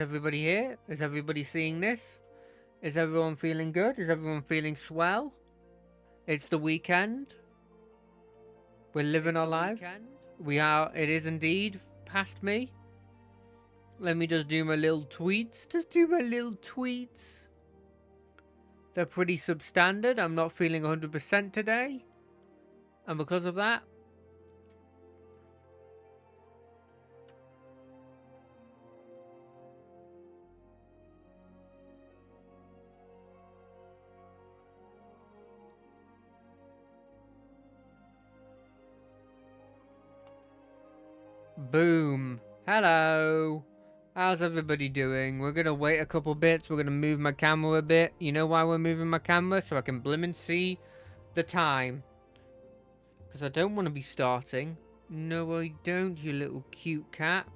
Everybody here? Is everybody seeing this? Is everyone feeling good? Is everyone feeling swell? It's the weekend. We're living our lives. We are. It is indeed past me. Let me just do my little tweets. They're pretty substandard. I'm not feeling 100% today. And because of that, boom. Hello. How's everybody doing? We're gonna wait a couple bits. We're gonna move my camera a bit. You know why we're moving my camera? So I can blimmin' see the time. Because I don't want to be starting. No, I don't, you little cute cat.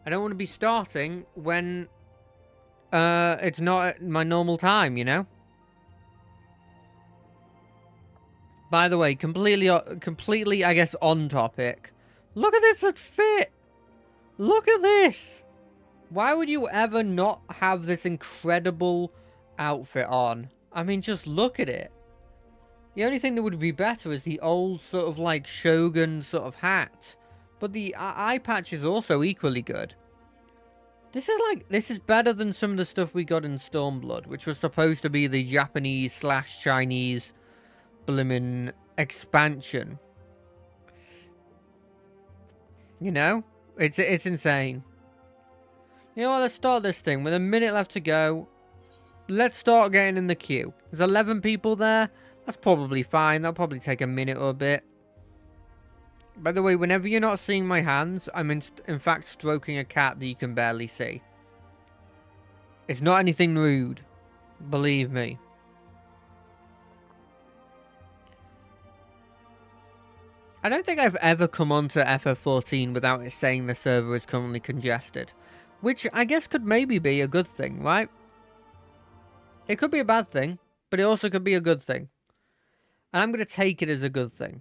I don't want to be starting when it's not my normal time, you know? By the way, completely, I guess, on topic. Look at this fit! Look at this! Why would you ever not have this incredible outfit on? I mean, just look at it. The only thing that would be better is the old sort of like Shogun sort of hat. But the eye patch is also equally good. This is better than some of the stuff we got in Stormblood, which was supposed to be the Japanese/Chinese blimmin' expansion. You know? It's insane. You know what, let's start this thing. With a minute left to go, let's start getting in the queue. There's 11 people there. That's probably fine. That'll probably take a minute or a bit. By the way, whenever you're not seeing my hands, I'm in fact stroking a cat that you can barely see. It's not anything rude. Believe me. I don't think I've ever come onto FF14 without it saying the server is currently congested. Which I guess could maybe be a good thing, right? It could be a bad thing, but it also could be a good thing. And I'm going to take it as a good thing.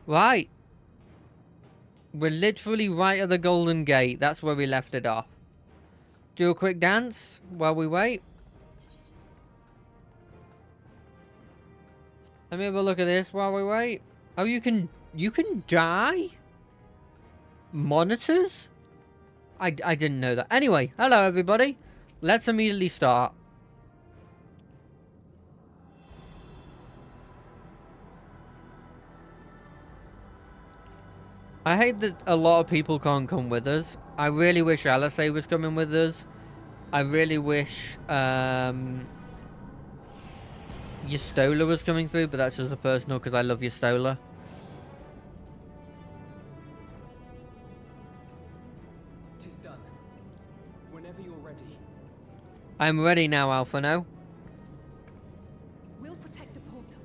Right. We're literally right at the Golden Gate. That's where we left it off. Do a quick dance while we wait. Let me have a look at this while we wait. Oh, you can die? Monitors? I didn't know that. Anyway, hello everybody. Let's immediately start. I hate that a lot of people can't come with us. I really wish Alisei was coming with us. I really wish Yestola was coming through, but that's just a personal because I love Yestola. Tis done. Whenever you're ready. I'm ready now, Alphano. We'll protect the portal.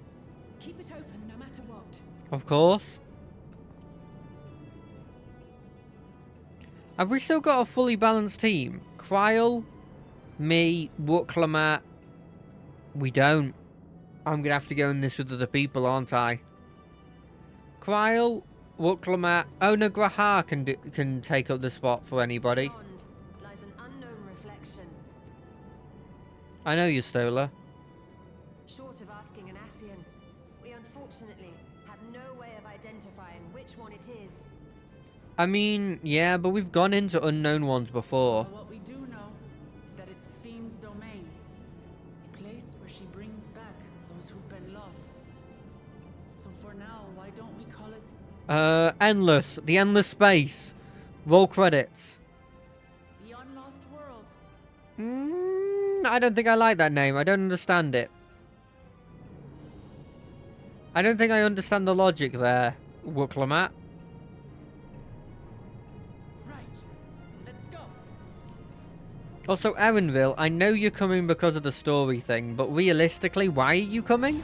Keep it open no matter what. Of course. Have we still got a fully balanced team? Kryl, me, Wooklamat. We don't. I'm gonna have to go in this with other people, aren't I? Kryl, Wooklamat. Oh no, Grahar can take up the spot for anybody. Beyond lies an unknown reflection. I know you, Stola. Short of asking an Ascian, we unfortunately have no way of identifying which one it is. I mean, yeah, but we've gone into unknown ones before. Well, what we do know is that it's Fiend's domain. A place where she brings back those who've been lost. So for now, why don't we call it... Endless. The Endless Space. Roll credits. The Unlost World? I don't think I like that name. I don't understand it. I don't think I understand the logic there, Wooklamat. Also, Erenville, I know you're coming because of the story thing, but realistically, why are you coming?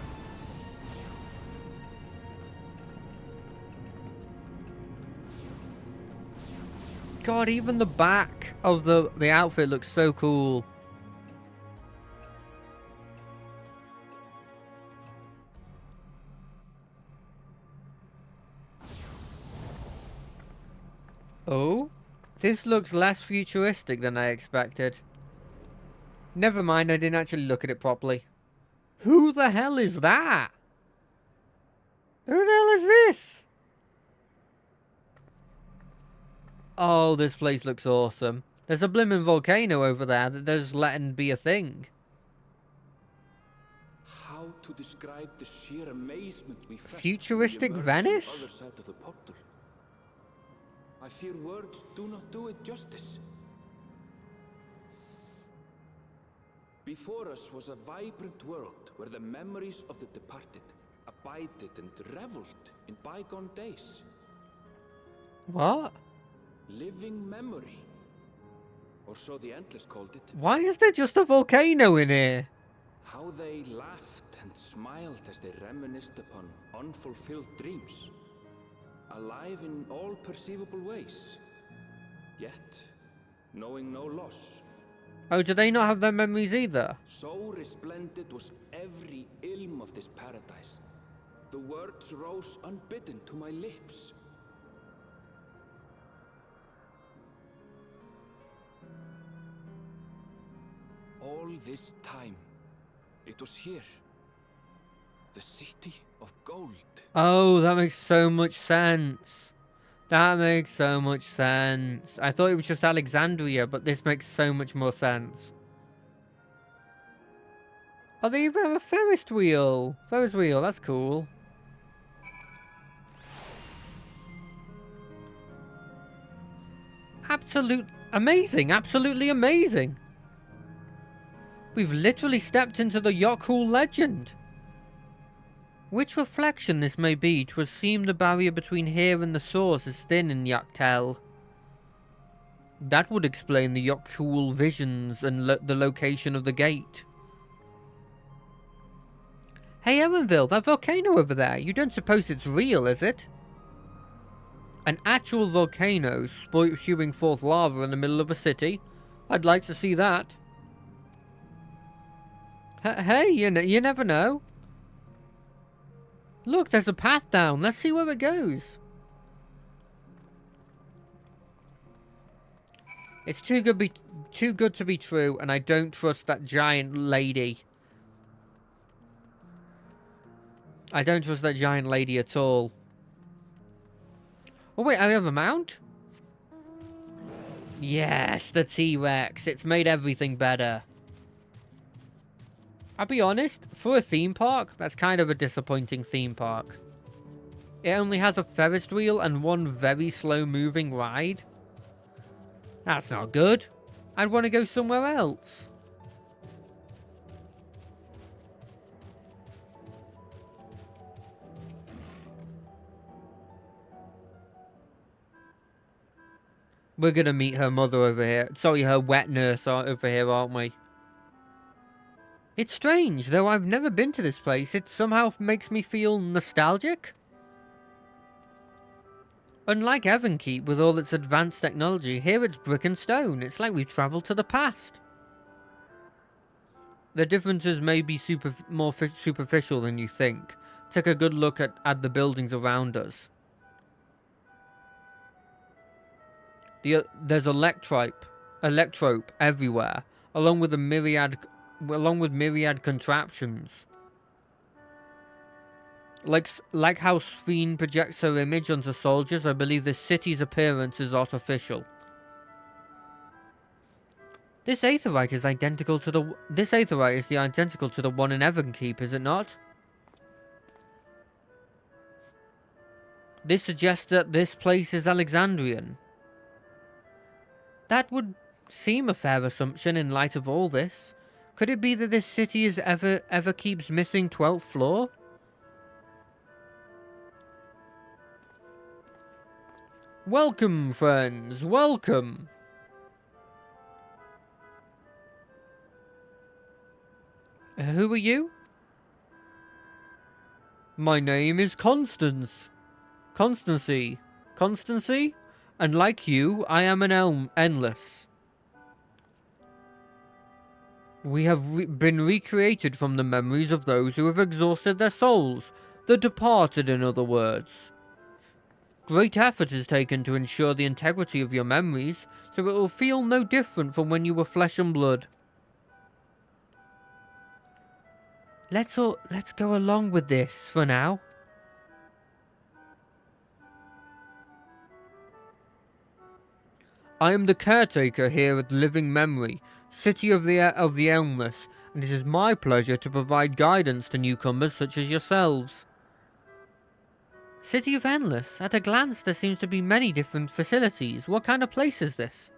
God, even the back of the outfit looks so cool. Oh? This looks less futuristic than I expected. Never mind, I didn't actually look at it properly. Who the hell is that? Who the hell is this? Oh, this place looks awesome. There's a blimmin' volcano over there that they're just letting be a thing. How to describe the sheer amazement we felt Futuristic when we emerged on the Venice? other side of the portal. I fear words do not do it justice. Before us was a vibrant world where the memories of the departed abided and reveled in bygone days. What? Living memory. Or so the Endless called it. Why is there just a volcano in here? How they laughed and smiled as they reminisced upon unfulfilled dreams. Alive in all perceivable ways. Yet, knowing no loss. Oh, do they not have their memories either? So resplendent was every ilm of this paradise. The words rose unbidden to my lips. All this time, it was here. The city of gold. Oh, that makes so much sense. That makes so much sense. I thought it was just Alexandria, but this makes so much more sense. Oh, they even have a Ferris wheel. Ferris wheel, that's cool. Absolutely amazing. We've literally stepped into the Yockhul legend. Which reflection this may be, 'twould seem the barrier between here and the source is thin in Yaktel. That would explain the Yockhul visions and the location of the gate. Hey Erenville, that volcano over there, you don't suppose it's real, is it? An actual volcano spewing forth lava in the middle of a city? I'd like to see that. Hey, you never know. Look, there's a path down. Let's see where it goes. It's too good to be true, and I don't trust that giant lady. I don't trust that giant lady at all. Oh wait, I have a mount? Yes, the T-Rex. It's made everything better. I'll be honest, for a theme park, that's kind of a disappointing theme park. It only has a Ferris wheel and one very slow-moving ride. That's not good. I'd want to go somewhere else. We're gonna meet her mother over here. Sorry, her wet nurse over here, aren't we? It's strange, though I've never been to this place, it somehow makes me feel nostalgic. Unlike Evenkeep, with all its advanced technology, here it's brick and stone. It's like we've travelled to the past. The differences may be more superficial than you think. Take a good look at the buildings around us. There's electrope everywhere, along with myriad contraptions. Like how Sphene projects her image onto soldiers, I believe this city's appearance is artificial. This aetherite is identical to the identical to the one in Evenkeep, is it not? This suggests that this place is Alexandrian. That would seem a fair assumption in light of all this. Could it be that this city is Everkeep's missing 12th floor? Welcome, friends, welcome! Who are you? My name is Constancy. Constancy? And like you, I am an endless. We have been recreated from the memories of those who have exhausted their souls, the departed in other words. Great effort is taken to ensure the integrity of your memories, so it will feel no different from when you were flesh and blood. Let's go along with this for now. I am the caretaker here at Living Memory, City of the Endless, and it is my pleasure to provide guidance to newcomers such as yourselves. City of Endless? At a glance there seems to be many different facilities. What kind of place is this?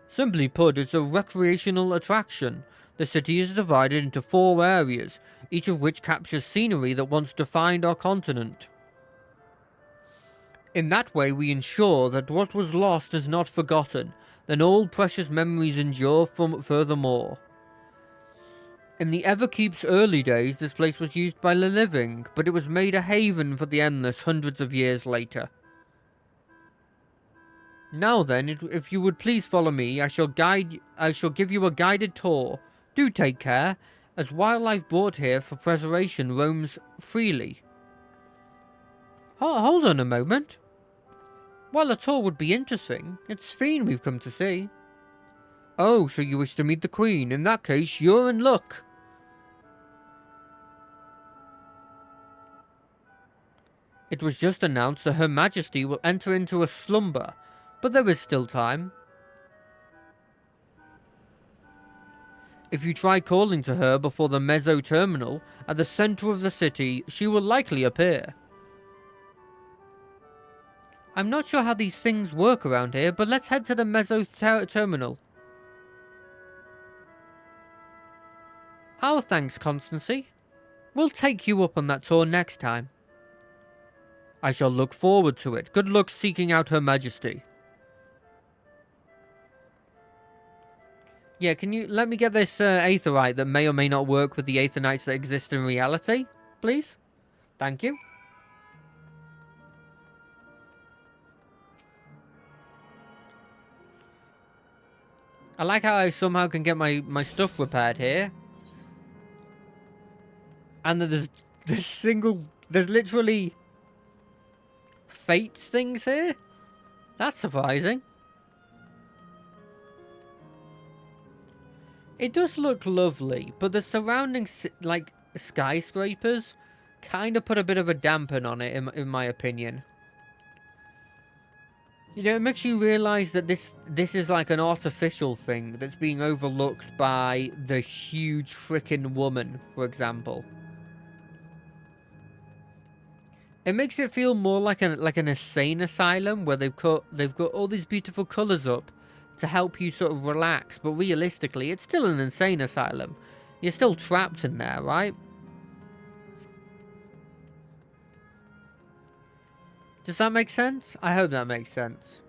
Simply put, it's a recreational attraction. The city is divided into 4 areas, each of which captures scenery that once defined our continent. In that way we ensure that what was lost is not forgotten, then all precious memories endure furthermore. In the Everkeep's early days, this place was used by the living, but it was made a haven for the Endless hundreds of years later. Now then, if you would please follow me, I shall give you a guided tour. Do take care, as wildlife brought here for preservation roams freely. Hold on a moment. While a tour would be interesting, it's Fiend we've come to see. Oh, so you wish to meet the Queen? In that case, you're in luck. It was just announced that Her Majesty will enter into a slumber, but there is still time. If you try calling to her before the Mezzo Terminal, at the center of the city, she will likely appear. I'm not sure how these things work around here, but let's head to the Mezzo Terminal. Oh, thanks, Constancy. We'll take you up on that tour next time. I shall look forward to it. Good luck seeking out Her Majesty. Yeah, can you let me get this aetherite that may or may not work with the aetherites that exist in reality, please? Thank you. I like how I somehow can get my stuff repaired here. And that there's literally fate things here? That's surprising. It does look lovely, but the surrounding, like, skyscrapers kind of put a bit of a dampen on it, in my opinion. You know, it makes you realise that this is like an artificial thing that's being overlooked by the huge frickin' woman, for example. It makes it feel more like an insane asylum where they've got all these beautiful colours up to help you sort of relax, but realistically, it's still an insane asylum. You're still trapped in there, right? Does that make sense? I hope that makes sense.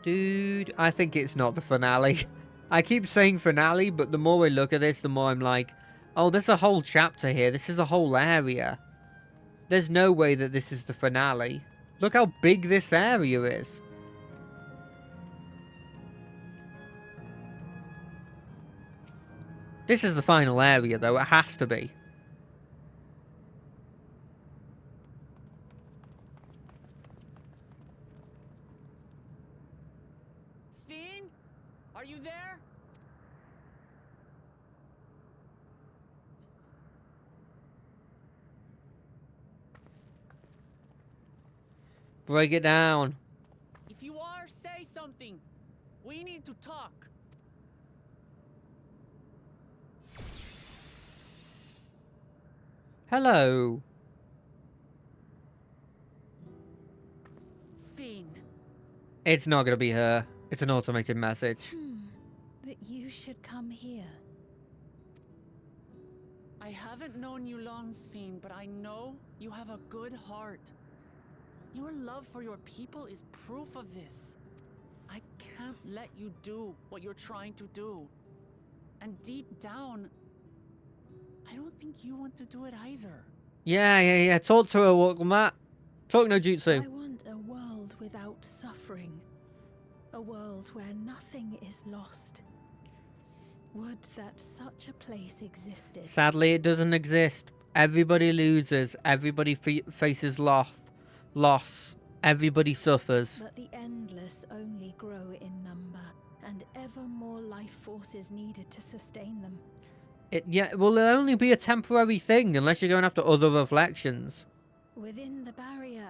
Dude, I think it's not the finale. I keep saying finale, but the more I look at this, the more I'm like, oh, there's a whole chapter here. This is a whole area. There's no way that this is the finale. Look how big this area is. This is the final area, though. It has to be. Sven? Are you there? Break it down. If you are, say something. We need to talk. Hello. Sven. It's not gonna be her. It's an automated message. That you should come here. I haven't known you long, Sven, but I know you have a good heart. Your love for your people is proof of this. I can't let you do what you're trying to do. And deep down, I don't think you want to do it either. Yeah. Talk to her, Matt. Talk no jutsu. I want a world without suffering. A world where nothing is lost. Would that such a place existed. Sadly, it doesn't exist. Everybody loses. Everybody faces loss. Everybody suffers. But the endless only grow in number, and ever more life force is needed to sustain them. Yeah, well, it'll only be a temporary thing unless you're going after other reflections. Within the barrier,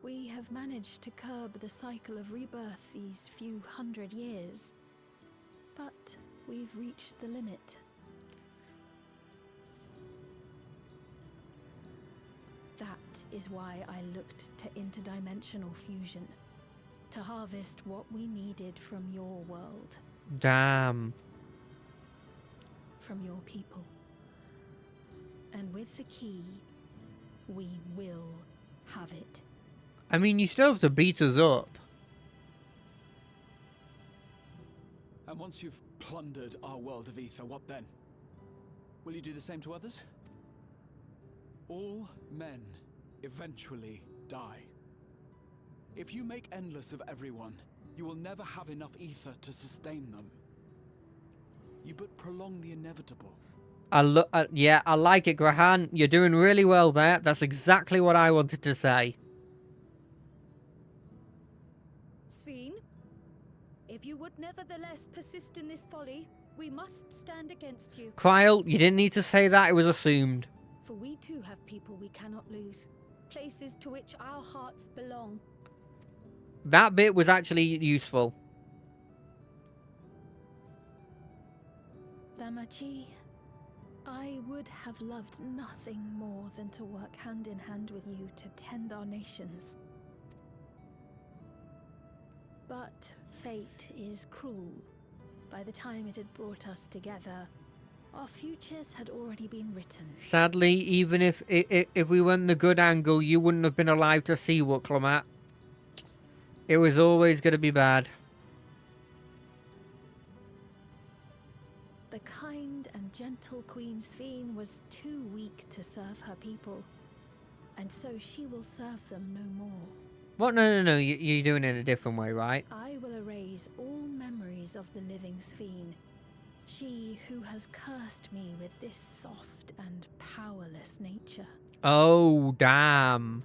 we have managed to curb the cycle of rebirth these few hundred years. But we've reached the limit. That is why I looked to interdimensional fusion, to harvest what we needed from your world, Damn. from your people. And with the key, we will have it. I mean, you still have to beat us up. And once you've plundered our world of ether, what then? Will you do the same to others? All men eventually die. If you make endless of everyone, you will never have enough ether to sustain them. You but prolong the inevitable. Yeah, I like it, Grahan. You're doing really well there. That's exactly what I wanted to say. Sveen, if you would nevertheless persist in this folly, we must stand against you. Kryl, you didn't need to say that. It was assumed. For we too have people we cannot lose, places to which our hearts belong. That bit was actually useful. Damachi, I would have loved nothing more than to work hand in hand with you to tend our nations. But fate is cruel. By the time it had brought us together, our futures had already been written. Sadly, even if we went the good angle, you wouldn't have been alive to see Wuklamat. It was always going to be bad. The kind and gentle Queen Sveen was too weak to serve her people, and so she will serve them no more. What? No. You're doing it in a different way, right? I will erase all memories of the living Sveen, she who has cursed me with this soft and powerless nature. Oh, damn.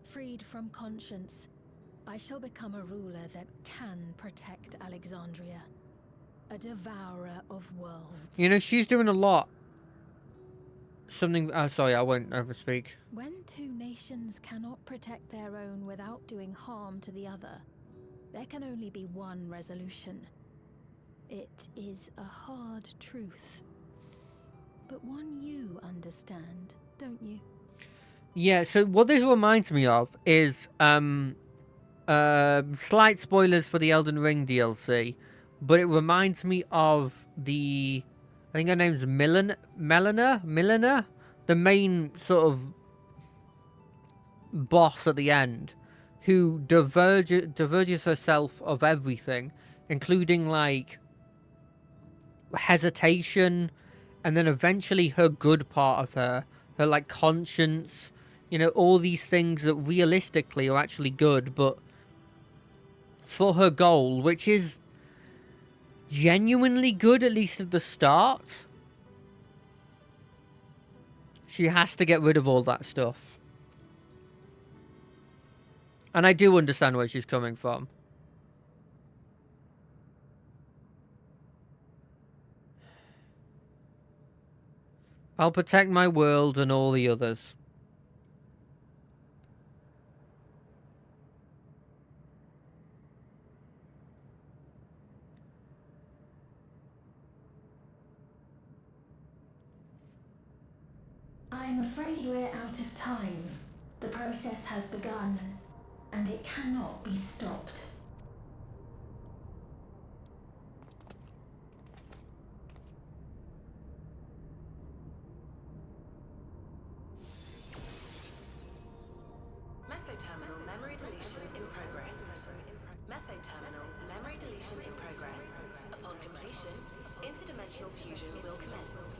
Freed from conscience, I shall become a ruler that can protect Alexandria. A devourer of worlds. You know, she's doing a lot. Something... Oh, sorry, I won't overspeak. When two nations cannot protect their own without doing harm to the other, there can only be one resolution. It is a hard truth, but one you understand, don't you? Yeah, so what this reminds me of is slight spoilers for the Elden Ring DLC, but it reminds me of the... I think her name's Melina, the main sort of boss at the end, who diverges herself of everything, including, like, hesitation, and then eventually her good part of her, like, conscience, you know, all these things that realistically are actually good, but for her goal, which is genuinely good, at least at the start, she has to get rid of all that stuff. And I do understand where she's coming from. I'll protect my world and all the others. I'm afraid we're out of time. The process has begun, and it cannot be stopped. Mesoterminal memory deletion in progress. Mesoterminal memory deletion in progress. Upon completion, interdimensional fusion will commence.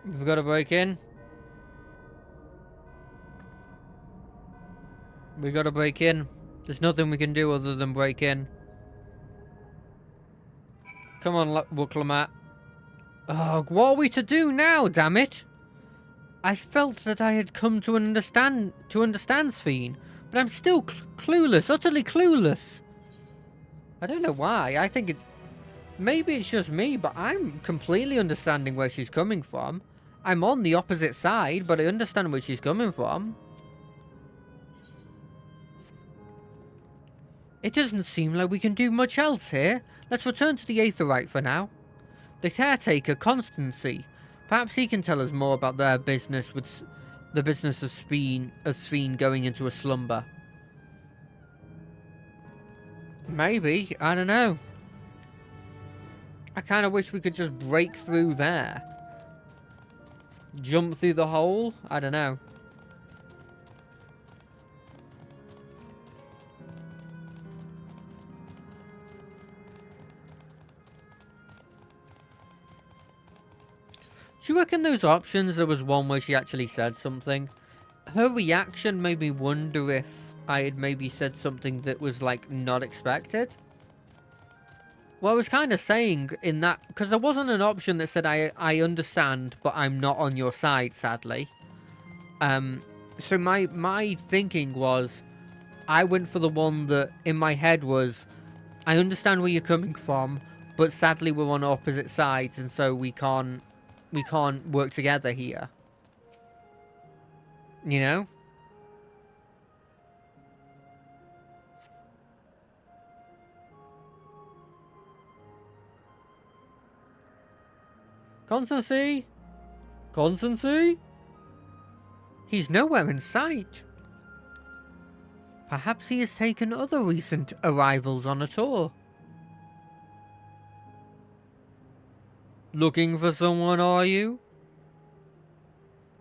We've got to break in. We got to break in. There's nothing we can do other than break in. Come on, Wuklamat. Oh, what are we to do now, damn it? I felt that I had come to understand Sphene, but I'm still clueless, utterly clueless. I don't know why. I think it's... Maybe it's just me, but I'm completely understanding where she's coming from. I'm on the opposite side, but I understand where she's coming from. It doesn't seem like we can do much else here. Let's return to the Aetheryte for now. The caretaker, Constancy. Perhaps he can tell us more about their business with the business of Sphene going into a slumber. Maybe. I don't know. I kind of wish we could just break through there. Jump through the hole? I don't know. Do you reckon those options, there was one where she actually said something? Her reaction made me wonder if I had maybe said something that was, like, not expected. Well, I was kind of saying in that... Because there wasn't an option that said, I understand, but I'm not on your side, sadly. So my thinking was... I went for the one that, in my head, was... I understand where you're coming from, but sadly we're on opposite sides, and so we can't work together here. You know? Constancy? Constancy? He's nowhere in sight. Perhaps he has taken other recent arrivals on a tour. Looking for someone, are you?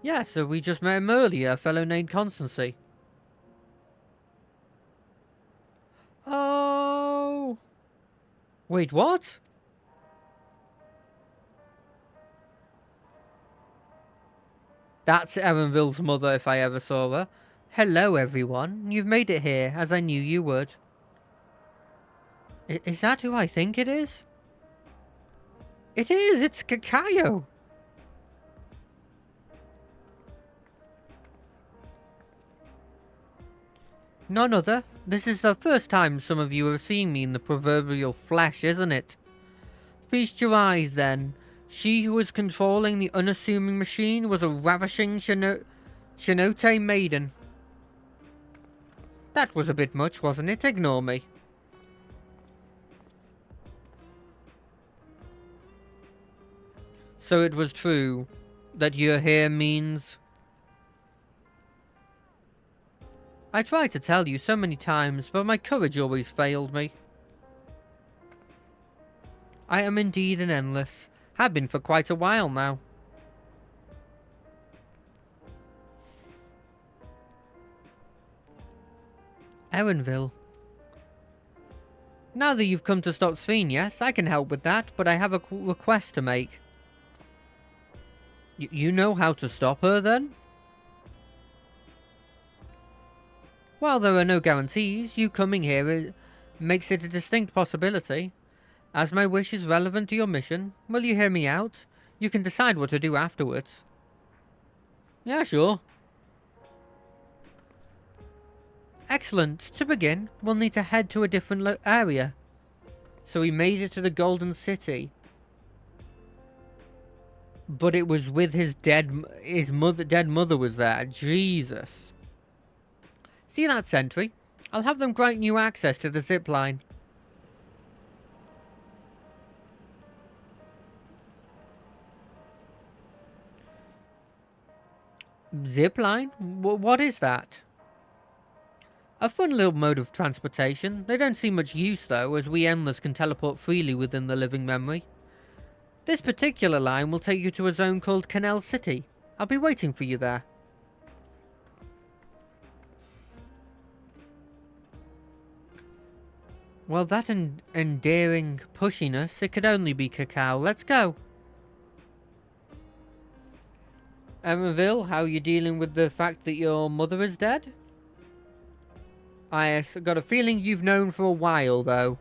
Yes, we just met him earlier, a fellow named Constancy. Oh! Wait, what? That's Erenville's mother if I ever saw her. Hello, everyone. You've made it here, as I knew you would. Is that who I think it is? It is! It's Kakayo! None other. This is the first time some of you have seen me in the proverbial flesh, isn't it? Feast your eyes, then. She who was controlling the unassuming machine was a ravishing Shinote maiden. That was a bit much, wasn't it? Ignore me. So it was true that you're here means... I tried to tell you so many times, but my courage always failed me. I am indeed an endless. Have been for quite a while now. Erenville. Now that you've come to stop Sphene, yes, I can help with that, but I have a request to make. You know how to stop her, then? While there are no guarantees, you coming here makes it a distinct possibility. As my wish is relevant to your mission, will you hear me out? You can decide what to do afterwards. Yeah, sure. Excellent. To begin, we'll need to head to a different area. So we made it to the Golden City. But it was with his dead mother was there. Jesus. See that sentry? I'll have them grant you access to the zip line. Zip line? What is that? A fun little mode of transportation. They don't see much use though, as we Endless can teleport freely within the living memory. This particular line will take you to a zone called Canal City. I'll be waiting for you there. Well, that endearing pushiness, it could only be Cacao. Let's go. Erenville, how are you dealing with the fact that your mother is dead? I got a feeling you've known for a while, though.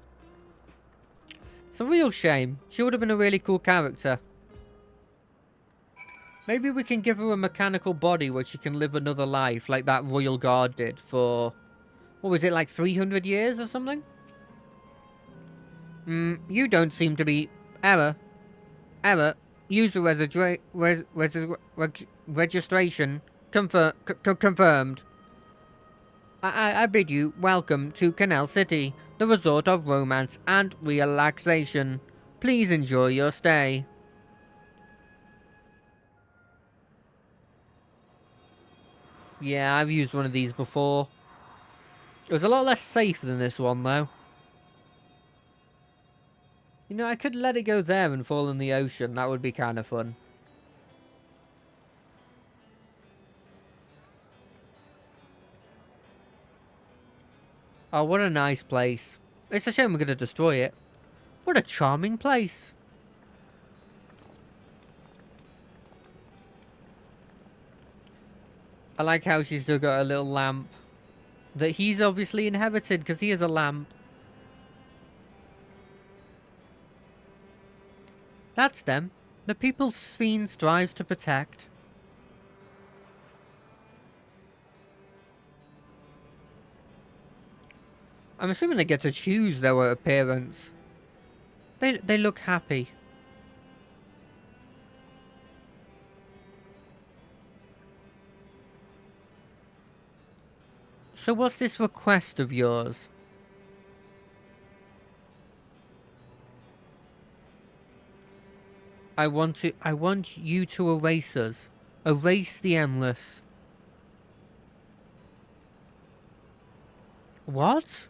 It's a real shame. She would have been a really cool character. Maybe we can give her a mechanical body where she can live another life, like that royal guard did for... What was it, like 300 years or something? You don't seem to be... Error. User registration confirmed. I bid you welcome to Canal City, the resort of romance and relaxation. Please enjoy your stay. Yeah, I've used one of these before. It was a lot less safe than this one, though. You know, I could let it go there and fall in the ocean. That would be kind of fun. Oh, what a nice place. It's a shame we're going to destroy it. What a charming place. I like how she's still got a little lamp. That he's obviously inherited because he has a lamp. That's them. The people Sphene strives to protect. I'm assuming they get to choose their appearance. They look happy. So what's this request of yours? I want you to erase us. Erase the endless. What?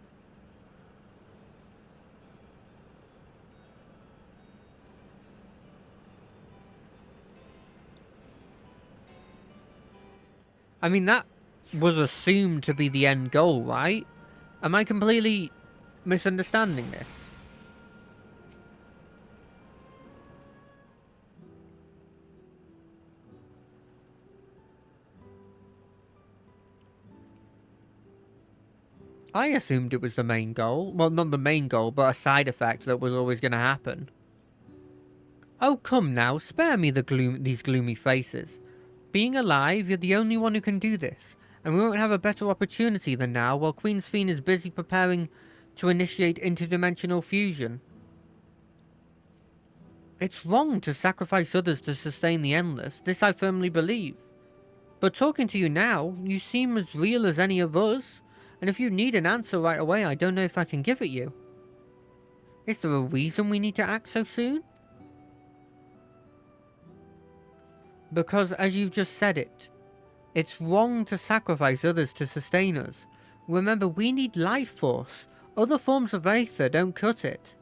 I mean, that was assumed to be the end goal, right? Am I completely misunderstanding this? I assumed it was the main goal. Well, not the main goal, but a side effect that was always going to happen. Oh, come now, spare me these gloomy faces. Being alive, you're the only one who can do this, and we won't have a better opportunity than now while Queen Sphene is busy preparing to initiate interdimensional fusion. It's wrong to sacrifice others to sustain the endless, this I firmly believe. But talking to you now, you seem as real as any of us, and if you need an answer right away, I don't know if I can give it you. Is there a reason we need to act so soon? Because, as you've just said it, it's wrong to sacrifice others to sustain us. Remember, we need life force. Other forms of aether don't cut it.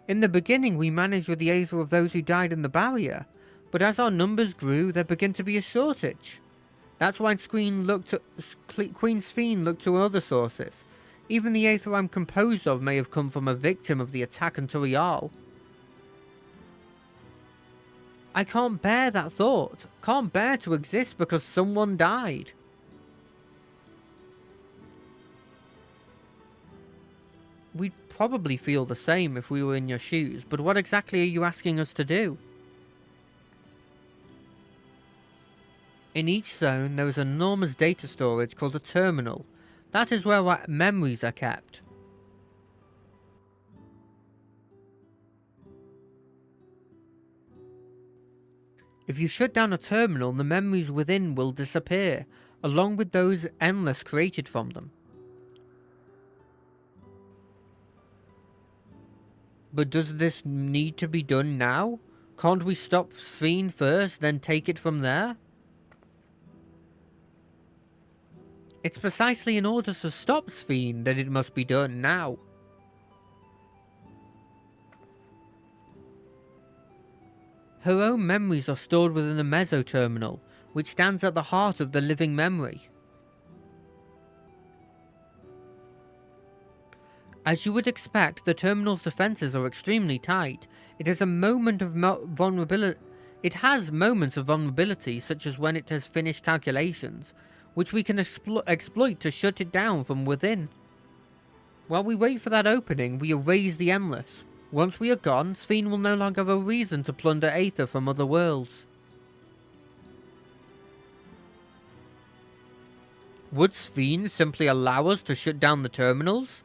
In the beginning, we managed with the aether of those who died in the barrier, but as our numbers grew, there began to be a shortage. That's why Queen Sphene looked to other sources. Even the aether I'm composed of may have come from a victim of the attack on Turial. I can't bear that thought. Can't bear to exist because someone died. We'd probably feel the same if we were in your shoes, but what exactly are you asking us to do? In each zone, there is enormous data storage called a terminal. That is where our memories are kept. If you shut down a terminal, the memories within will disappear, along with those endless created from them. But does this need to be done now? Can't we stop Sphene first, then take it from there? It's precisely in order to stop Sphene that it must be done now. Her own memories are stored within the meso-terminal, which stands at the heart of the living memory. As you would expect, the terminal's defenses are extremely tight. It has moments of vulnerability, such as when it has finished calculations, which we can exploit to shut it down from within. While we wait for that opening, we erase the endless. Once we are gone, Sphene will no longer have a reason to plunder aether from other worlds. Would Sphene simply allow us to shut down the terminals?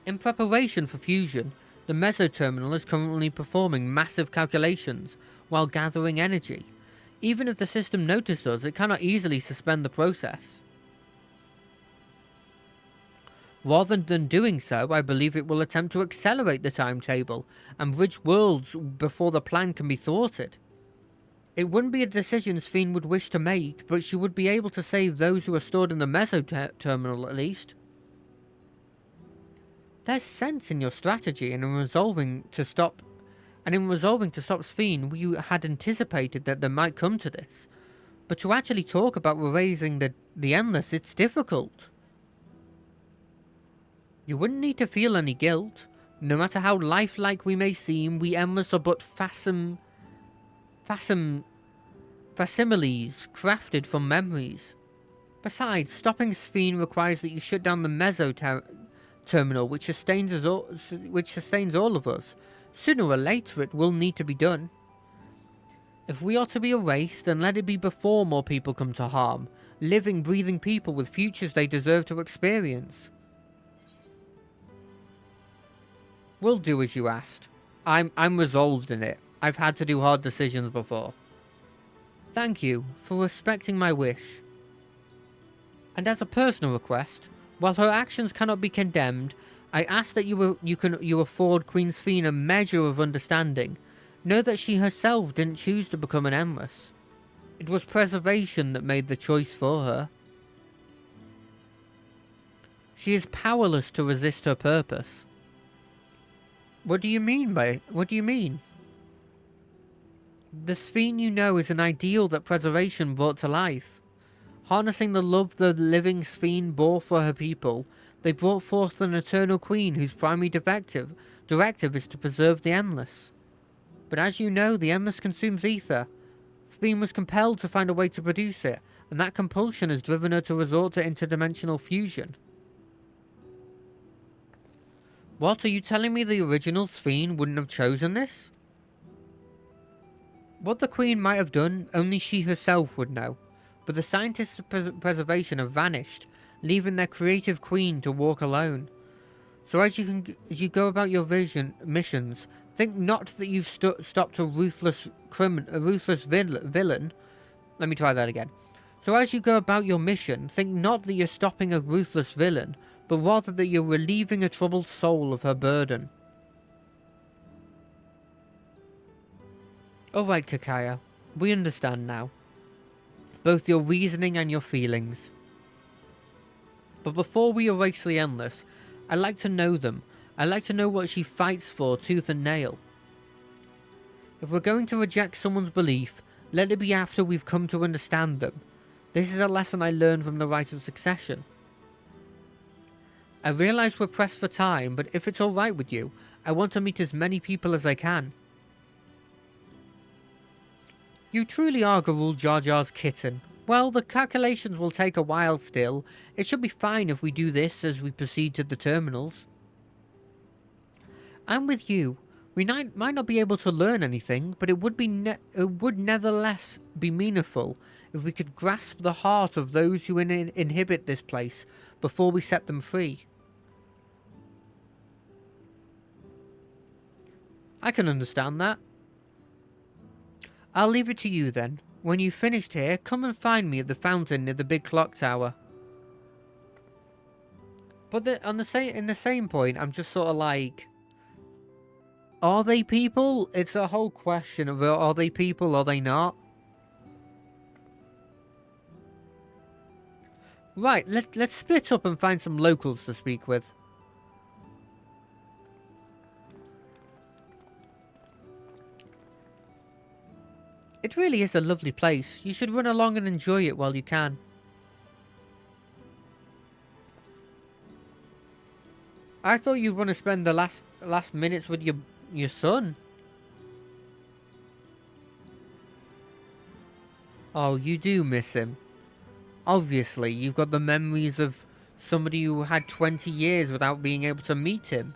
In preparation for fusion, the meso-terminal is currently performing massive calculations while gathering energy. Even if the system noticed us, it cannot easily suspend the process. Rather than doing so, I believe it will attempt to accelerate the timetable and bridge worlds before the plan can be thwarted. It wouldn't be a decision Sphene would wish to make, but she would be able to save those who are stored in the meso-terminal at least. There's sense in your strategy, and in resolving to stop Sphene, we had anticipated that there might come to this. But to actually talk about erasing the Endless, it's difficult. You wouldn't need to feel any guilt. No matter how lifelike we may seem, we Endless are but facsimiles crafted from memories. Besides, stopping Sphene requires that you shut down the meso-terminal, which sustains all of us. Sooner or later it will need to be done. If we are to be erased, then let it be before more people come to harm. Living, breathing people with futures they deserve to experience. We'll do as you asked. I'm resolved in it. I've had to do hard decisions before. Thank you for respecting my wish. And as a personal request, while her actions cannot be condemned, I ask that you afford Queen Sphene a measure of understanding. Know that she herself didn't choose to become an Endless. It was preservation that made the choice for her. She is powerless to resist her purpose. What do you mean? The Sphene you know is an ideal that preservation brought to life. Harnessing the love the living Sphene bore for her people, they brought forth an eternal queen whose primary directive is to preserve the Endless. But as you know, the Endless consumes ether. Sphene was compelled to find a way to produce it, and that compulsion has driven her to resort to interdimensional fusion. What, are you telling me the original Sphene wouldn't have chosen this? What the Queen might have done, only she herself would know. But the scientists of preservation have vanished, leaving their creative queen to walk alone. So as you go about your missions, think not that you've stopped a ruthless villain. Let me try that again. So as you go about your mission, think not that you're stopping a ruthless villain, but rather that you're relieving a troubled soul of her burden. Alright, Kakaya, we understand now. Both your reasoning and your feelings. But before we erase the Endless, I'd like to know them. I'd like to know what she fights for tooth and nail. If we're going to reject someone's belief, let it be after we've come to understand them. This is a lesson I learned from the Rite of Succession. I realise we're pressed for time, but if it's alright with you, I want to meet as many people as I can. You truly are Garul Jar Jar's kitten. Well, the calculations will take a while still. It should be fine if we do this as we proceed to the terminals. I'm with you. We might not be able to learn anything, but it would nevertheless be meaningful if we could grasp the heart of those who inhabit this place before we set them free. I can understand that. I'll leave it to you then. When you've finished here, come and find me at the fountain near the big clock tower. But in the same point, I'm just sort of like, are they people? It's a whole question of are they people, are they not? Right, let's split up and find some locals to speak with. It really is a lovely place. You should run along and enjoy it while you can. I thought you'd want to spend the last minutes with your son. Oh, you do miss him. Obviously, you've got the memories of somebody who had 20 years without being able to meet him.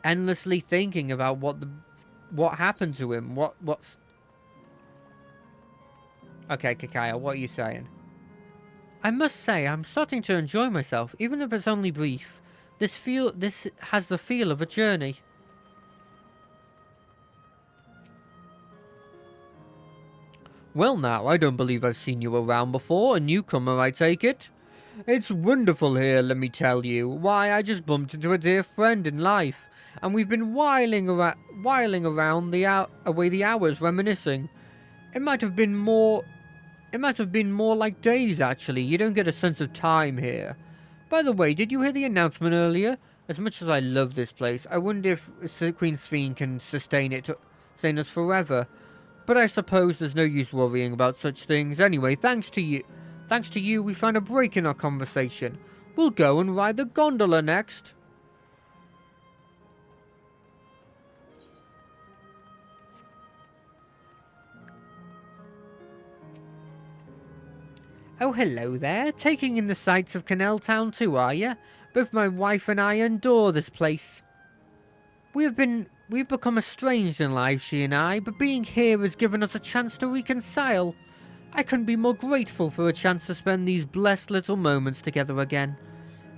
Endlessly thinking about what happened to him, what's... Okay, Kakaya, what are you saying? I must say, I'm starting to enjoy myself, even if it's only brief. This has the feel of a journey. Well now, I don't believe I've seen you around before, a newcomer I take it. It's wonderful here, let me tell you. Why, I just bumped into a dear friend in life, and we've been whiling around away the hours reminiscing. It might have been more like days, actually. You don't get a sense of time here. By the way, did you hear the announcement earlier? As much as I love this place, I wonder if Queen Sphene can sustain us forever. But I suppose there's no use worrying about such things. Anyway, thanks to you, we found a break in our conversation. We'll go and ride the gondola next. Oh, hello there. Taking in the sights of Canal Town too, are you? Both my wife and I adore this place. We've become estranged in life, she and I, but being here has given us a chance to reconcile. I couldn't be more grateful for a chance to spend these blessed little moments together again.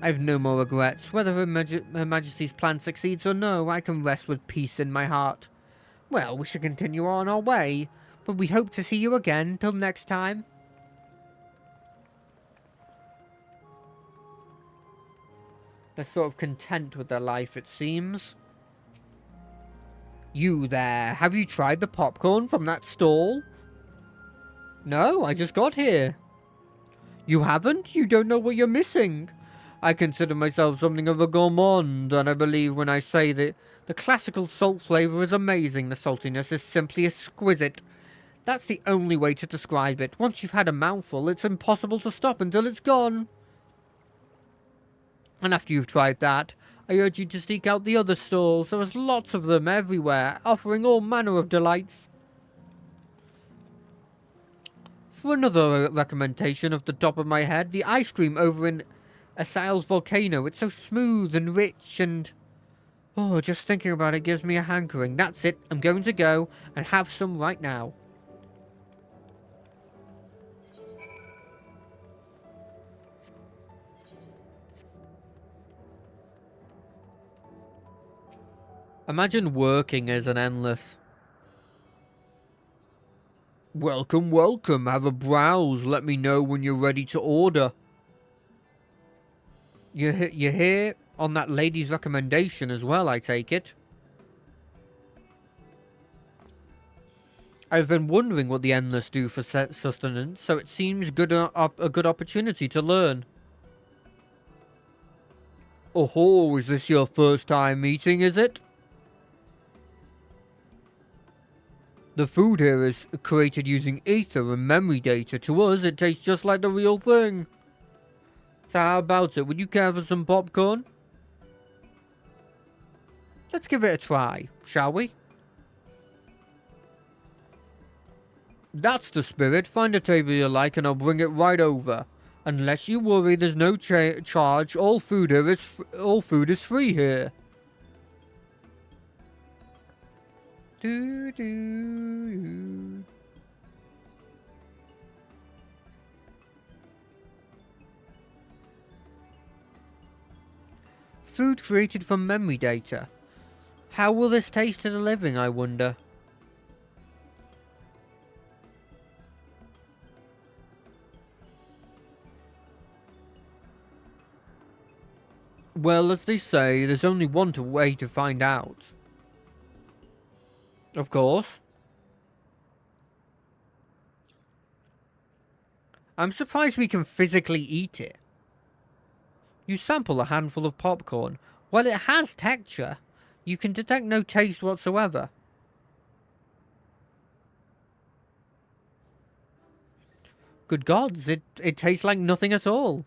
I've no more regrets. Whether Her Majesty's plan succeeds or no, I can rest with peace in my heart. Well, we shall continue on our way, but we hope to see you again. Till next time. They're sort of content with their life, it seems. You there, have you tried the popcorn from that stall? No, I just got here. You haven't? You don't know what you're missing. I consider myself something of a gourmand, and I believe when I say that the classical salt flavour is amazing. The saltiness is simply exquisite. That's the only way to describe it. Once you've had a mouthful, it's impossible to stop until it's gone. And after you've tried that, I urge you to seek out the other stalls. There's lots of them everywhere, offering all manner of delights. For another recommendation off the top of my head, the ice cream over in Asile's volcano. It's so smooth and rich and... oh, just thinking about it gives me a hankering. That's it, I'm going to go and have some right now. Imagine working as an endless. Welcome, welcome. Have a browse. Let me know when you're ready to order. You're here on that lady's recommendation as well, I take it. I've been wondering what the endless do for sustenance, so it seems a good opportunity to learn. Oh, is this your first time eating, is it? The food here is created using ether and memory data. To us, it tastes just like the real thing. So how about it? Would you care for some popcorn? Let's give it a try, shall we? That's the spirit. Find a table you like and I'll bring it right over. Unless you worry, there's no charge. All food is free here. Do. Food created from memory data. How will this taste to the living, I wonder? Well, as they say, there's only one way to find out. Of course. I'm surprised we can physically eat it. You sample a handful of popcorn. While it has texture, you can detect no taste whatsoever. Good gods, it tastes like nothing at all.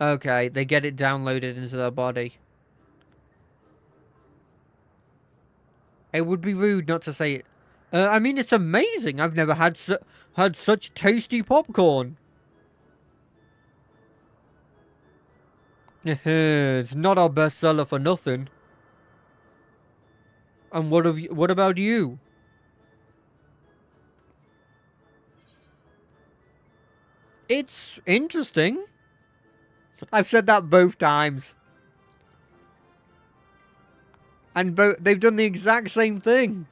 Okay, they get it downloaded into their body. It would be rude not to say it. I mean, it's amazing. I've never had such tasty popcorn. It's not our bestseller for nothing. And what about you? It's interesting. I've said that both times. And they've done the exact same thing.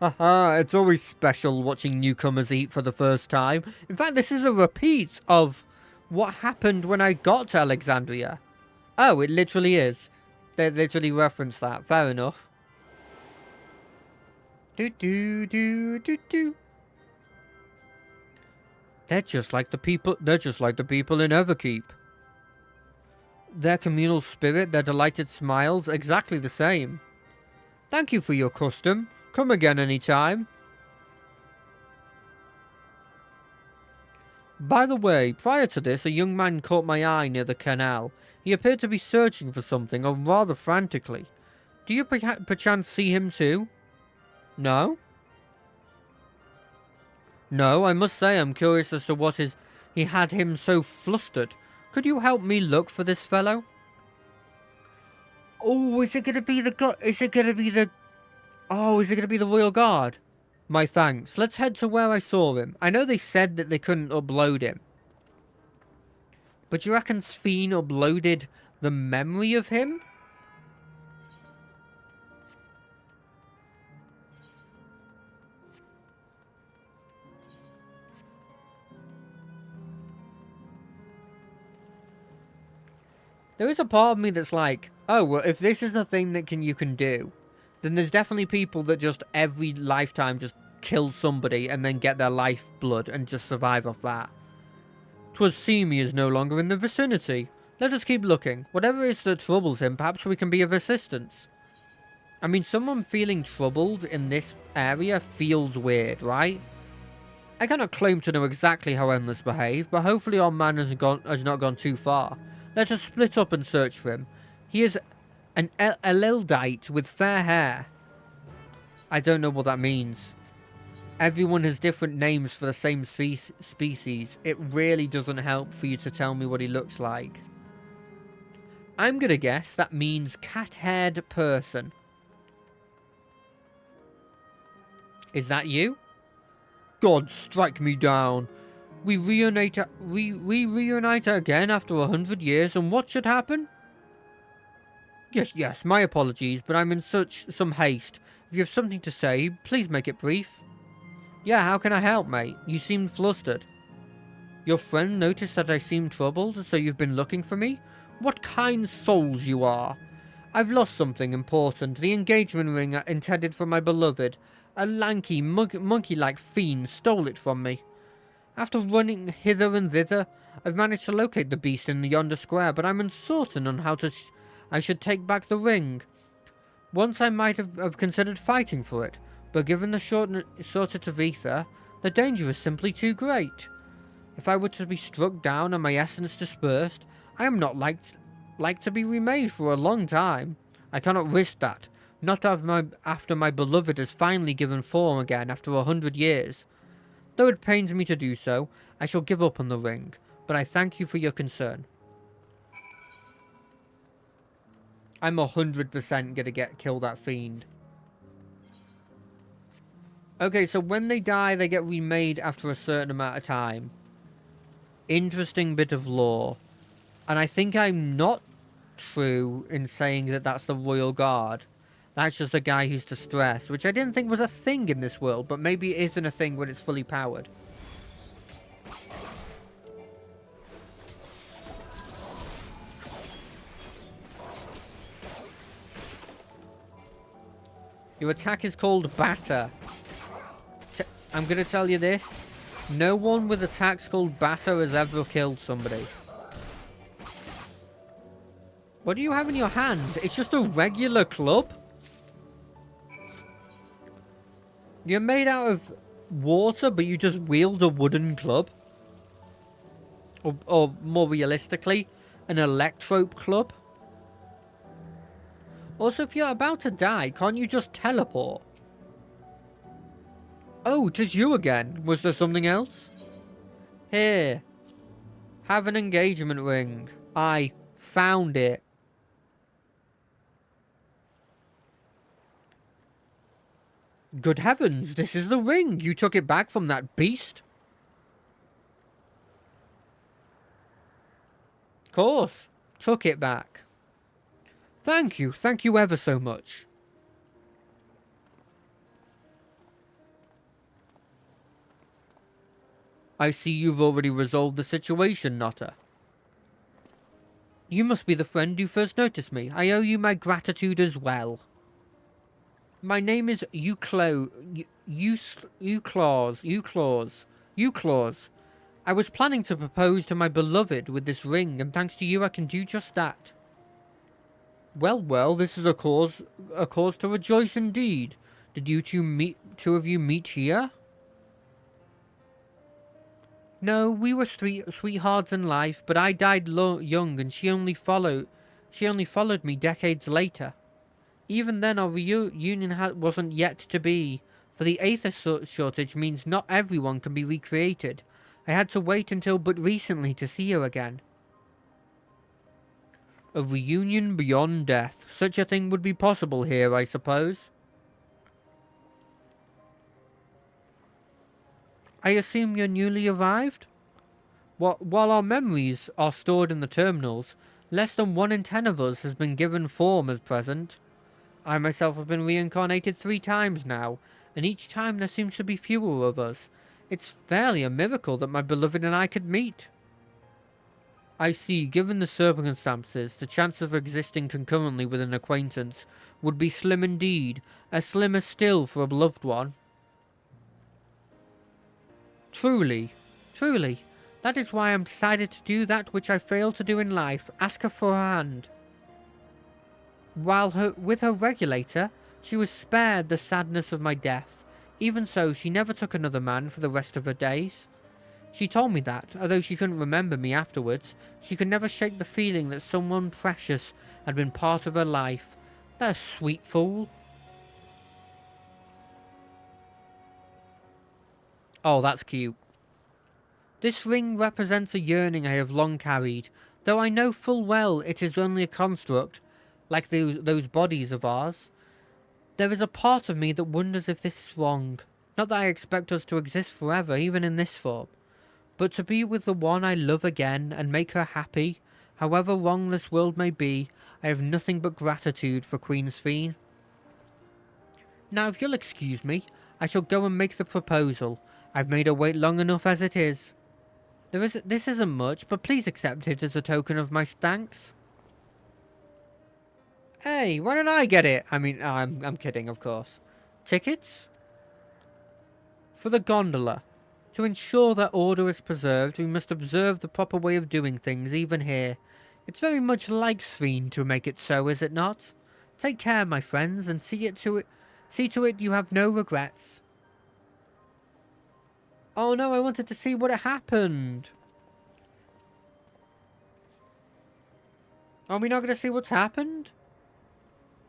Haha, it's always special watching newcomers eat for the first time. In fact, this is a repeat of what happened when I got to Alexandria. Oh, it literally is. They literally reference that. Fair enough. Do do do do do. They're just like the people in Everkeep. Their communal spirit, their delighted smiles, exactly the same. Thank you for your custom. Come again any time. By the way, prior to this, a young man caught my eye near the canal. He appeared to be searching for something, or rather frantically. Do you perchance see him too? No? No, I must say I'm curious as to what he had him so flustered. Could you help me look for this fellow? Oh, is it gonna be the Oh, is it gonna be the Royal Guard? My thanks. Let's head to where I saw him. I know they said that they couldn't upload him. But you reckon Sphene uploaded the memory of him? There is a part of me that's like, oh, well, if this is the thing that you can do, then there's definitely people that just every lifetime just kill somebody and then get their lifeblood and just survive off that. 'Twas seem he is no longer in the vicinity. Let us keep looking. Whatever it is that troubles him, perhaps we can be of assistance. I mean, someone feeling troubled in this area feels weird, right? I cannot claim to know exactly how Endless behaved, but hopefully our man has not gone too far. Let us split up and search for him. He is an Elildite with fair hair. I don't know what that means. Everyone has different names for the same species. It really doesn't help for you to tell me what he looks like. I'm gonna guess that means cat-haired person. Is that you? God, strike me down. We reunite again after 100 years, and what should happen? Yes, my apologies, but I'm in some haste. If you have something to say, please make it brief. Yeah, how can I help, mate? You seemed flustered. Your friend noticed that I seemed troubled, so you've been looking for me? What kind souls you are! I've lost something important, the engagement ring intended for my beloved. A lanky, monkey-like fiend stole it from me. After running hither and thither, I've managed to locate the beast in yonder square, but I'm uncertain on how I should take back the ring. Once I might have considered fighting for it, but given the shortage of ether, the danger is simply too great. If I were to be struck down and my essence dispersed, I am not like to be remade for a long time. I cannot risk that, not after my beloved has finally given form again after 100 years. Though it pains me to do so, I shall give up on the ring, but I thank you for your concern. I'm 100% gonna kill that fiend. Okay, so when they die, they get remade after a certain amount of time. Interesting bit of lore. And I think I'm not true in saying that that's the Royal Guard. That's just a guy who's distressed, which I didn't think was a thing in this world, but maybe it isn't a thing when it's fully powered. Your attack is called Batter. I'm going to tell you this. No one with attacks called Batter has ever killed somebody. What do you have in your hand? It's just a regular club? You're made out of water, but you just wield a wooden club? Or more realistically, an electrope club? Also, if you're about to die, can't you just teleport? Oh, 'tis you again. Was there something else? Here. Have an engagement ring. I found it. Good heavens, this is the ring. You took it back from that beast? course. Took it back. Thank you ever so much. I see you've already resolved the situation, Notta. You must be the friend who first noticed me. I owe you my gratitude as well. My name is Euclaws. I was planning to propose to my beloved with this ring, and thanks to you I can do just that. Well, this is a cause to rejoice indeed. Did you two of you meet here? No, we were sweethearts in life, but I died young, and she only followed me decades later. Even then, our reunion wasn't yet to be, for the aether shortage means not everyone can be recreated. I had to wait until but recently to see her again. A reunion beyond death. Such a thing would be possible here, I suppose. I assume you're newly arrived? While our memories are stored in the terminals, less than 1 in 10 of us has been given form at present. I myself have been reincarnated 3 times now, and each time there seems to be fewer of us. It's fairly a miracle that my beloved and I could meet. I see, given the circumstances, the chance of existing concurrently with an acquaintance would be slim indeed, as slimmer still for a beloved one. Truly. That is why I am decided to do that which I failed to do in life, ask her for her hand. With her regulator, she was spared the sadness of my death. Even so, she never took another man for the rest of her days. She told me that, although she couldn't remember me afterwards, she could never shake the feeling that someone precious had been part of her life. That sweet fool. Oh, that's cute. This ring represents a yearning I have long carried, though I know full well it is only a construct, like those bodies of ours. There is a part of me that wonders if this is wrong. Not that I expect us to exist forever, even in this form, but to be with the one I love again and make her happy. However wrong this world may be, I have nothing but gratitude for Queen Sphene. Now, if you'll excuse me, I shall go and make the proposal. I've made her wait long enough as it is. This isn't much, but please accept it as a token of my thanks. Hey, why don't I get it? I mean, I'm kidding, of course. Tickets? For the gondola. To ensure that order is preserved, we must observe the proper way of doing things, even here. It's very much like Sphene to make it so, is it not? Take care, my friends, and see to it you have no regrets. Oh no, I wanted to see what had happened. Are we not going to see what's happened?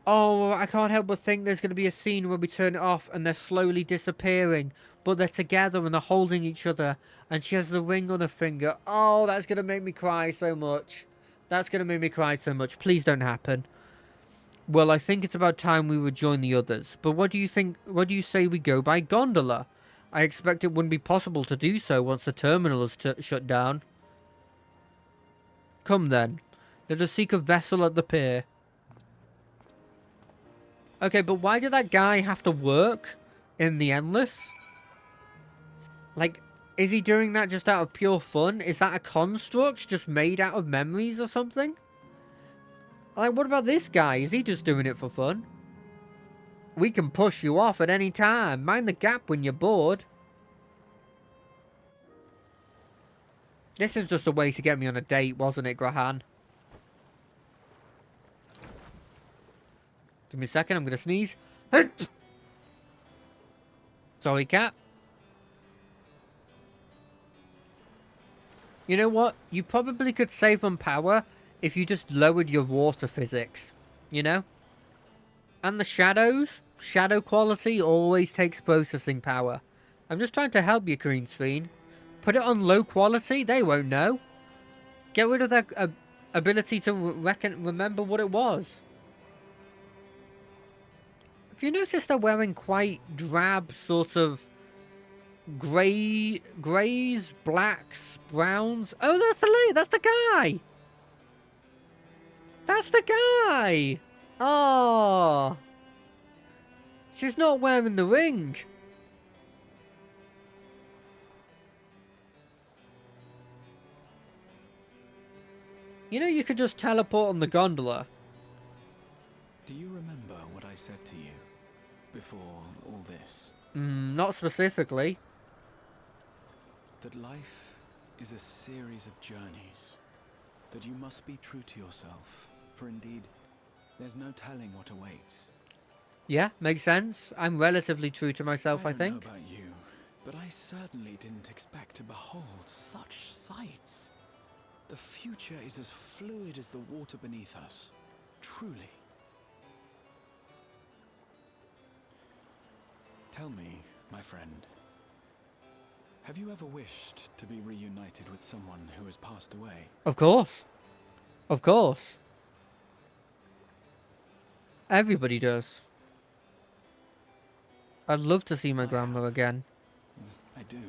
Oh, I can't help but think there's going to be a scene where we turn it off and they're slowly disappearing, but they're together and they're holding each other, and she has the ring on her finger. Oh, that's going to make me cry so much. That's going to make me cry so much. Please don't happen. Well, I think it's about time we rejoin the others, but what do you think? What do you say we go by gondola? I expect it wouldn't be possible to do so once the terminal is shut down. Come then. Let us seek a vessel at the pier. Okay, but why did that guy have to work in the Endless? Like, is he doing that just out of pure fun? Is that a construct just made out of memories or something? Like, what about this guy? Is he just doing it for fun? We can push you off at any time. Mind the gap when you're bored. This is just a way to get me on a date, wasn't it, Grahan? Give me a second, I'm going to sneeze. Sorry, cat. You know what? You probably could save on power if you just lowered your water physics. You know? And the shadows? Shadow quality always takes processing power. I'm just trying to help you, Queen Sphene. Put it on low quality, they won't know. Get rid of their ability to remember what it was. If you notice, they're wearing quite drab sort of greys, blacks, browns. Oh, that's the guy! That's the guy! Oh, she's not wearing the ring. You know, you could just teleport on the gondola. Do you remember what I said to you before all this? Not specifically. That life is a series of journeys. That you must be true to yourself, for indeed, there's no telling what awaits. Yeah, makes sense. I'm relatively true to myself, I don't think. know about you, but I certainly didn't expect to behold such sights. The future is as fluid as the water beneath us. Truly. Tell me, my friend, have you ever wished to be reunited with someone who has passed away? Of course. Of course. Everybody does. I'd love to see my grandma again. I do.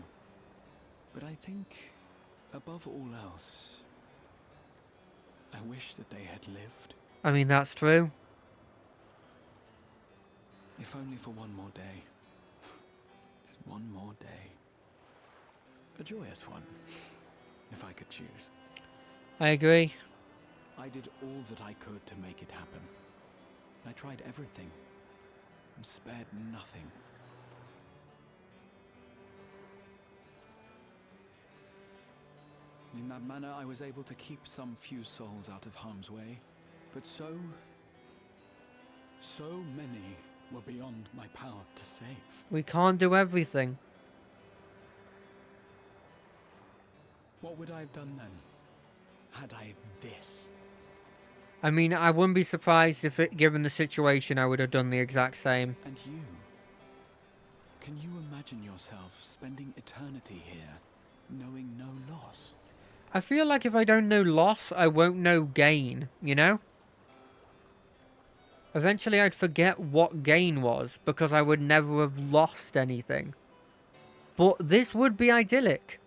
But I think, above all else, I wish that they had lived. I mean, that's true. If only for one more day. Just one more day. A joyous one, if I could choose. I agree. I did all that I could to make it happen. I tried everything and spared nothing. In that manner, I was able to keep some few souls out of harm's way, but so many were beyond my power to save. We can't do everything. What would I have done then, had I this? I mean, I wouldn't be surprised if, given the situation, I would have done the exact same. And you? Can you imagine yourself spending eternity here, knowing no loss? I feel like if I don't know loss, I won't know gain, you know? Eventually I'd forget what gain was, because I would never have lost anything. But this would be idyllic.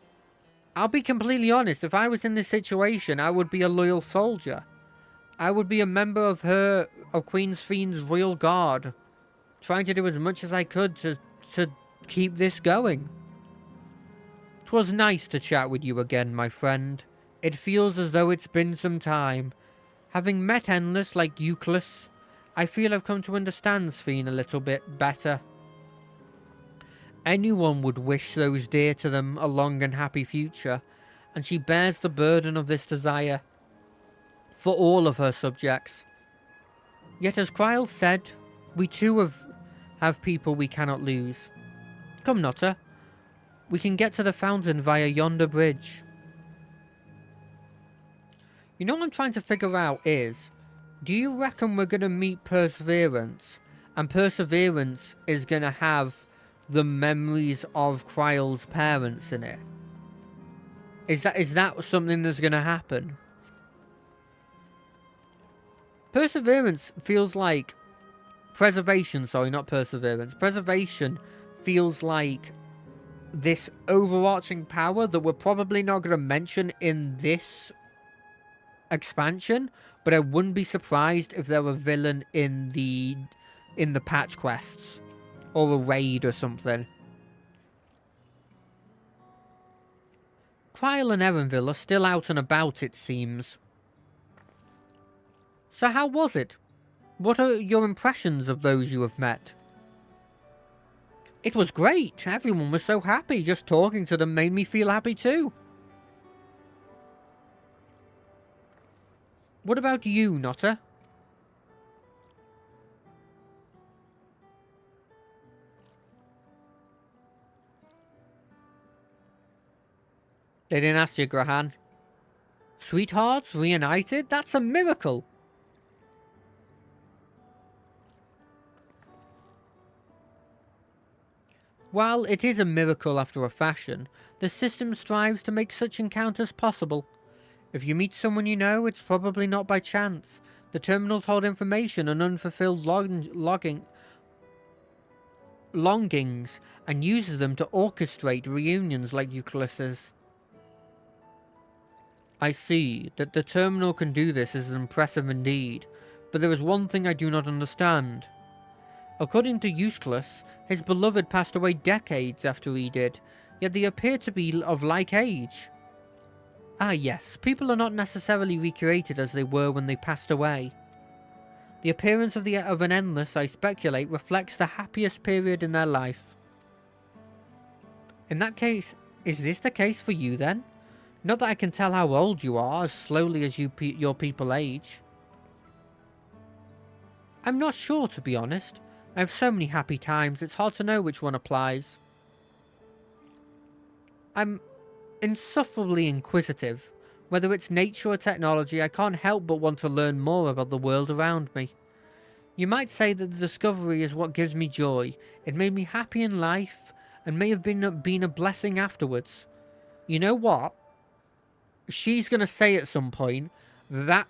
I'll be completely honest, if I was in this situation, I would be a loyal soldier. I would be a member of Queen Sphne's royal guard, trying to do as much as I could to keep this going. 'Twas nice to chat with you again, my friend. It feels as though it's been some time. Having met Endless like Euclid, I feel I've come to understand Sphene a little bit better. Anyone would wish those dear to them a long and happy future, and she bears the burden of this desire for all of her subjects. Yet as Kryl said, we too have people we cannot lose. Come, Notta. We can get to the fountain via yonder bridge. You know what I'm trying to figure out is, do you reckon we're going to meet Perseverance, and Perseverance is going to have the memories of Kryl's parents in it? Is that something that's going to happen? Perseverance feels like... Preservation, sorry, not Perseverance. Preservation feels like this overarching power that we're probably not going to mention in this expansion, but I wouldn't be surprised if there were a villain in the patch quests or a raid or something. Kryl and Erenville are still out and about, it seems. So how was it? What are your impressions of those you have met? It was great. Everyone was so happy. Just talking to them made me feel happy too. What about you, Notta? They didn't ask you, Grahan. Sweethearts reunited? That's a miracle. While it is a miracle after a fashion, the system strives to make such encounters possible. If you meet someone you know, it's probably not by chance. The terminals hold information on unfulfilled longings and uses them to orchestrate reunions like Euclid's. I see that the terminal can do this is impressive indeed, but there is one thing I do not understand. According to Eustace, his beloved passed away decades after he did, yet they appear to be of like age. Ah yes, people are not necessarily recreated as they were when they passed away. The appearance of an endless, I speculate, reflects the happiest period in their life. In that case, is this the case for you then? Not that I can tell how old you are as slowly as your people age. I'm not sure, to be honest. I have so many happy times, it's hard to know which one applies. I'm insufferably inquisitive. Whether it's nature or technology, I can't help but want to learn more about the world around me. You might say that the discovery is what gives me joy. It made me happy in life, and may have been a blessing afterwards. You know what? She's going to say at some point that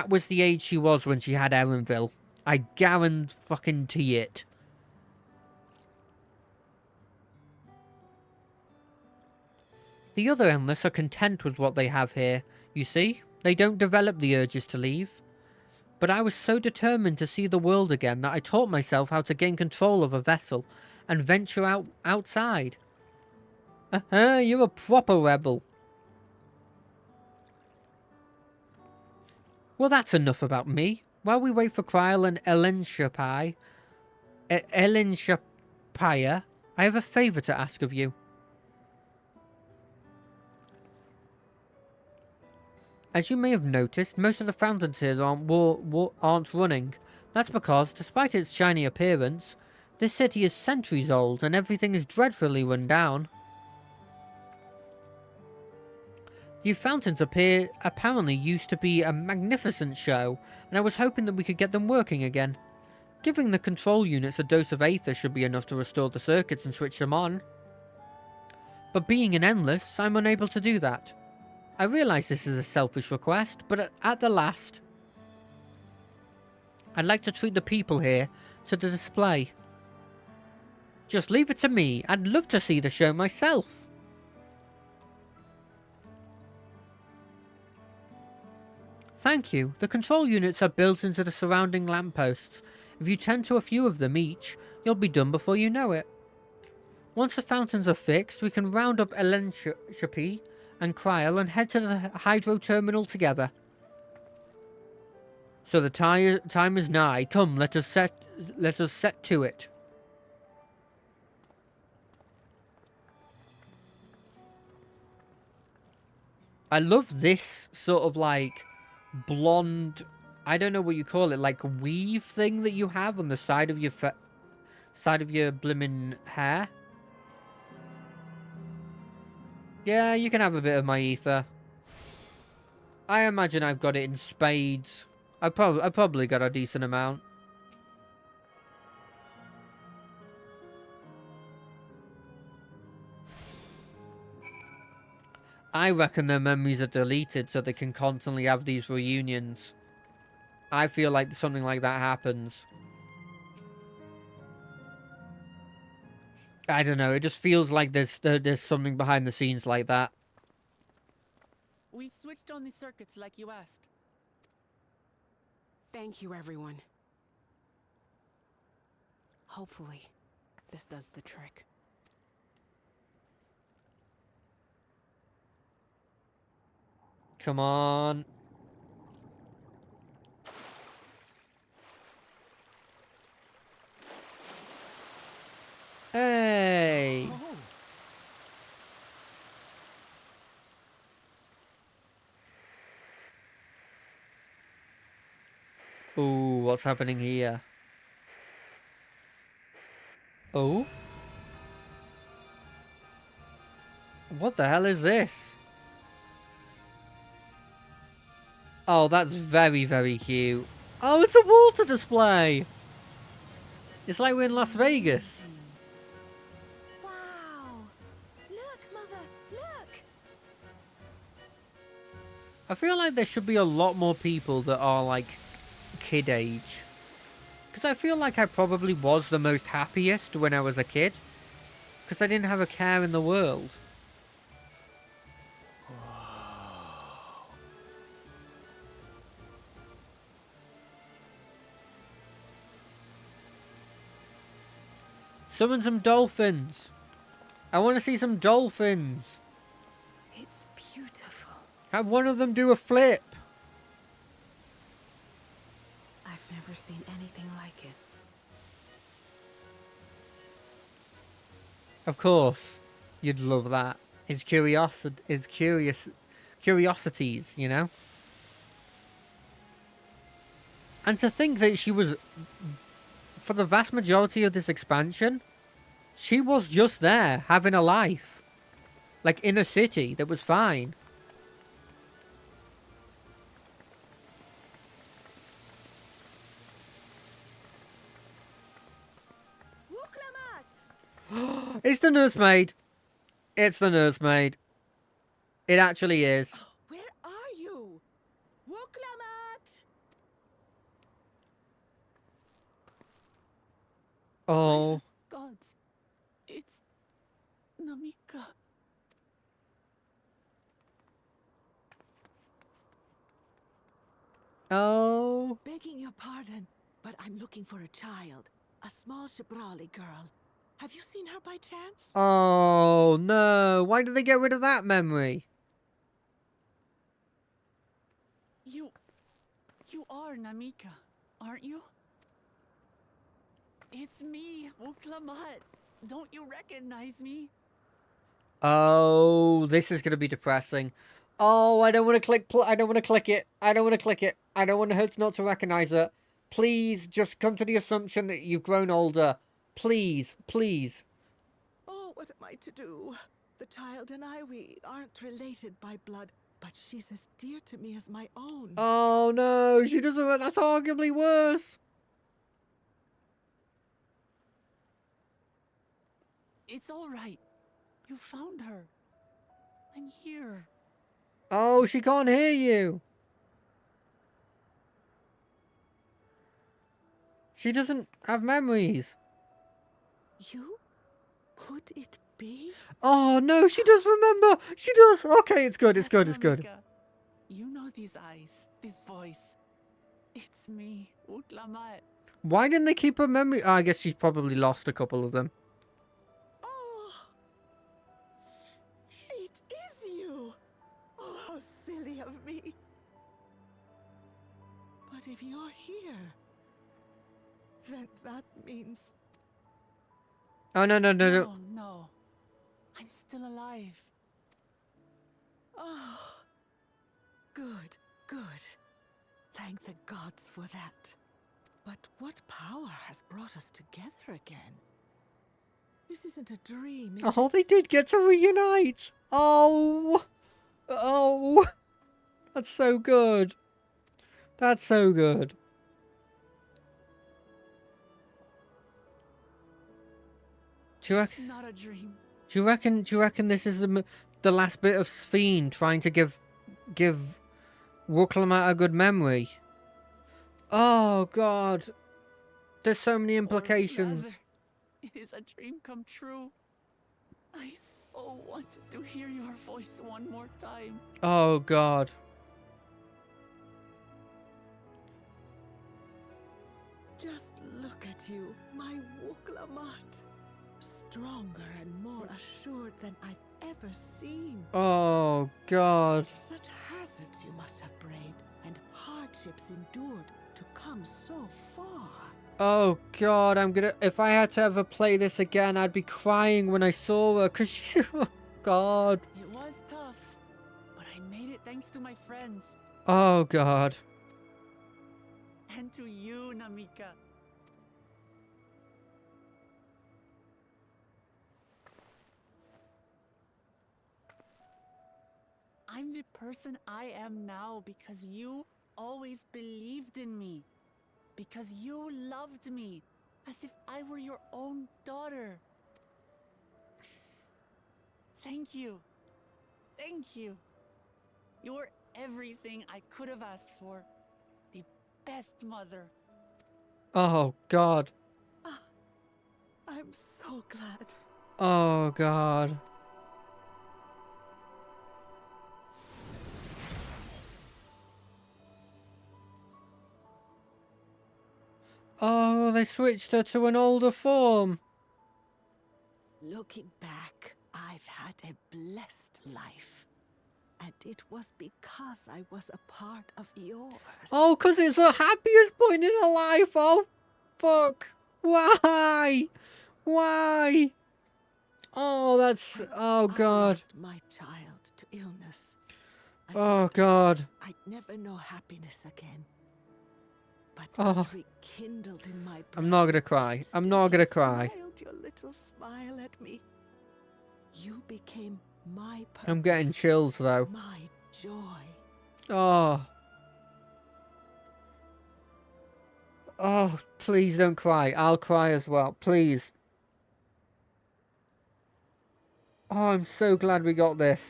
was the age she was when she had Erenville. I guarantee it. The other Endless are content with what they have here, you see? They don't develop the urges to leave. But I was so determined to see the world again that I taught myself how to gain control of a vessel and venture outside. You're a proper rebel. Well, that's enough about me. While we wait for Kryl and Elenshapaya, I have a favour to ask of you. As you may have noticed, most of the fountains here aren't running. That's because, despite its shiny appearance, this city is centuries old and everything is dreadfully run down. The fountains apparently used to be a magnificent show, and I was hoping that we could get them working again. Giving the control units a dose of aether should be enough to restore the circuits and switch them on. But being an Endless, I'm unable to do that. I realise this is a selfish request, but at the last, I'd like to treat the people here to the display. Just leave it to me. I'd love to see the show myself. Thank you. The control units are built into the surrounding lampposts. If you tend to a few of them each, you'll be done before you know it. Once the fountains are fixed, we can round up Elenshapaya and Kryl and head to the hydro terminal together. So the time is nigh. Come, let us set to it. I love this sort of like blonde, I don't know what you call it, like weave thing that you have on the side of your blimmin' hair. Yeah, you can have a bit of my ether. I imagine I've got it in spades. I probably got a decent amount. I reckon their memories are deleted so they can constantly have these reunions. I feel like something like that happens. I don't know, it just feels like there's something behind the scenes like that. We've switched on the circuits like you asked. Thank you, everyone. Hopefully, this does the trick. Come on. Hey! Ooh, what's happening here? Oh? What the hell is this? Oh, that's very, very cute. Oh, it's a water display! It's like we're in Las Vegas. Wow! Look, Mother, look! I feel like there should be a lot more people that are like kid age. Because I feel like I probably was the most happiest when I was a kid. Because I didn't have a care in the world. Summon some dolphins. I want to see some dolphins. It's beautiful. Have one of them do a flip. I've never seen anything like it. Of course, you'd love that. It's curiosities, you know? And to think that she was, for the vast majority of this expansion, she was just there, having a life. Like, in a city that was fine. It's the nursemaid. It's the nursemaid. It actually is. Where are you? Wuklamat! Oh. Gods, it's Namika. Oh. Begging your pardon, but I'm looking for a child. A small Shibrali girl. Have you seen her by chance? Oh, no. Why did they get rid of that memory? You are Namika, aren't you? It's me, Wuklamat. Don't you recognize me? Oh, this is going to be depressing. Oh, I don't want to click. I don't want to click it. I don't want to click it. I don't want her not to recognize it. Please, just come to the assumption that you've grown older. Please, please. Oh, what am I to do? The child and I, we aren't related by blood, but she's as dear to me as my own. Oh, no. She doesn't. That's arguably worse. It's all right. You found her. I'm here. Oh, she can't hear you. She doesn't have memories. You? Could it be? Oh, no, she does remember. She does. Okay, it's good, it's Yes, good, it's good. Namika. You know these eyes, this voice. It's me, Wuklamat. Why didn't they keep her memory? Oh, I guess she's probably lost a couple of them. Oh! It is you! Oh, how silly of me. But if you're here, then that means... Oh, no, no, no, no. No, no. I'm still alive. Oh, good, good. Thank the gods for that. But what power has brought us together again? This isn't a dream, is Oh, it? they did get to reunite. Oh. Oh. That's so good. That's so good. Do you It's reckon? not a dream. Do you reckon this is the last bit of Sphene trying to give Wuklamat a good memory? Oh God, there's so many implications. Or rather, it is a dream come true. I so wanted to hear your voice one more time. Oh God. Just look at you, my Wuklamat. Stronger and more assured than I've ever seen. Oh God. Such hazards you must have braved, and hardships endured to come so far. Oh God, if I had to ever play this again, I'd be crying when I saw her, 'cause she, oh God. It was tough, but I made it thanks to my friends. Oh God. And to you, Namika. I'm the person I am now because you always believed in me. Because you loved me as if I were your own daughter. Thank you. Thank you. You're everything I could have asked for. The best mother. Oh God. I'm so glad. Oh God. Oh, they switched her to an older form. Looking back, I've had a blessed life. And it was because I was a part of yours. Oh, because it's the happiest point in her life. Oh, fuck. Why? Why? Oh, that's... Oh, I God. lost my child to illness. I Oh, thought God. I'd never know happiness again. But Oh. it rekindled in my breast. I'm not gonna cry. I'm not gonna cry. You smiled your little smile at me. You became my purpose. I'm getting chills, though. My joy. Oh. Oh, please don't cry. I'll cry as well. Please. Oh, I'm so glad we got this.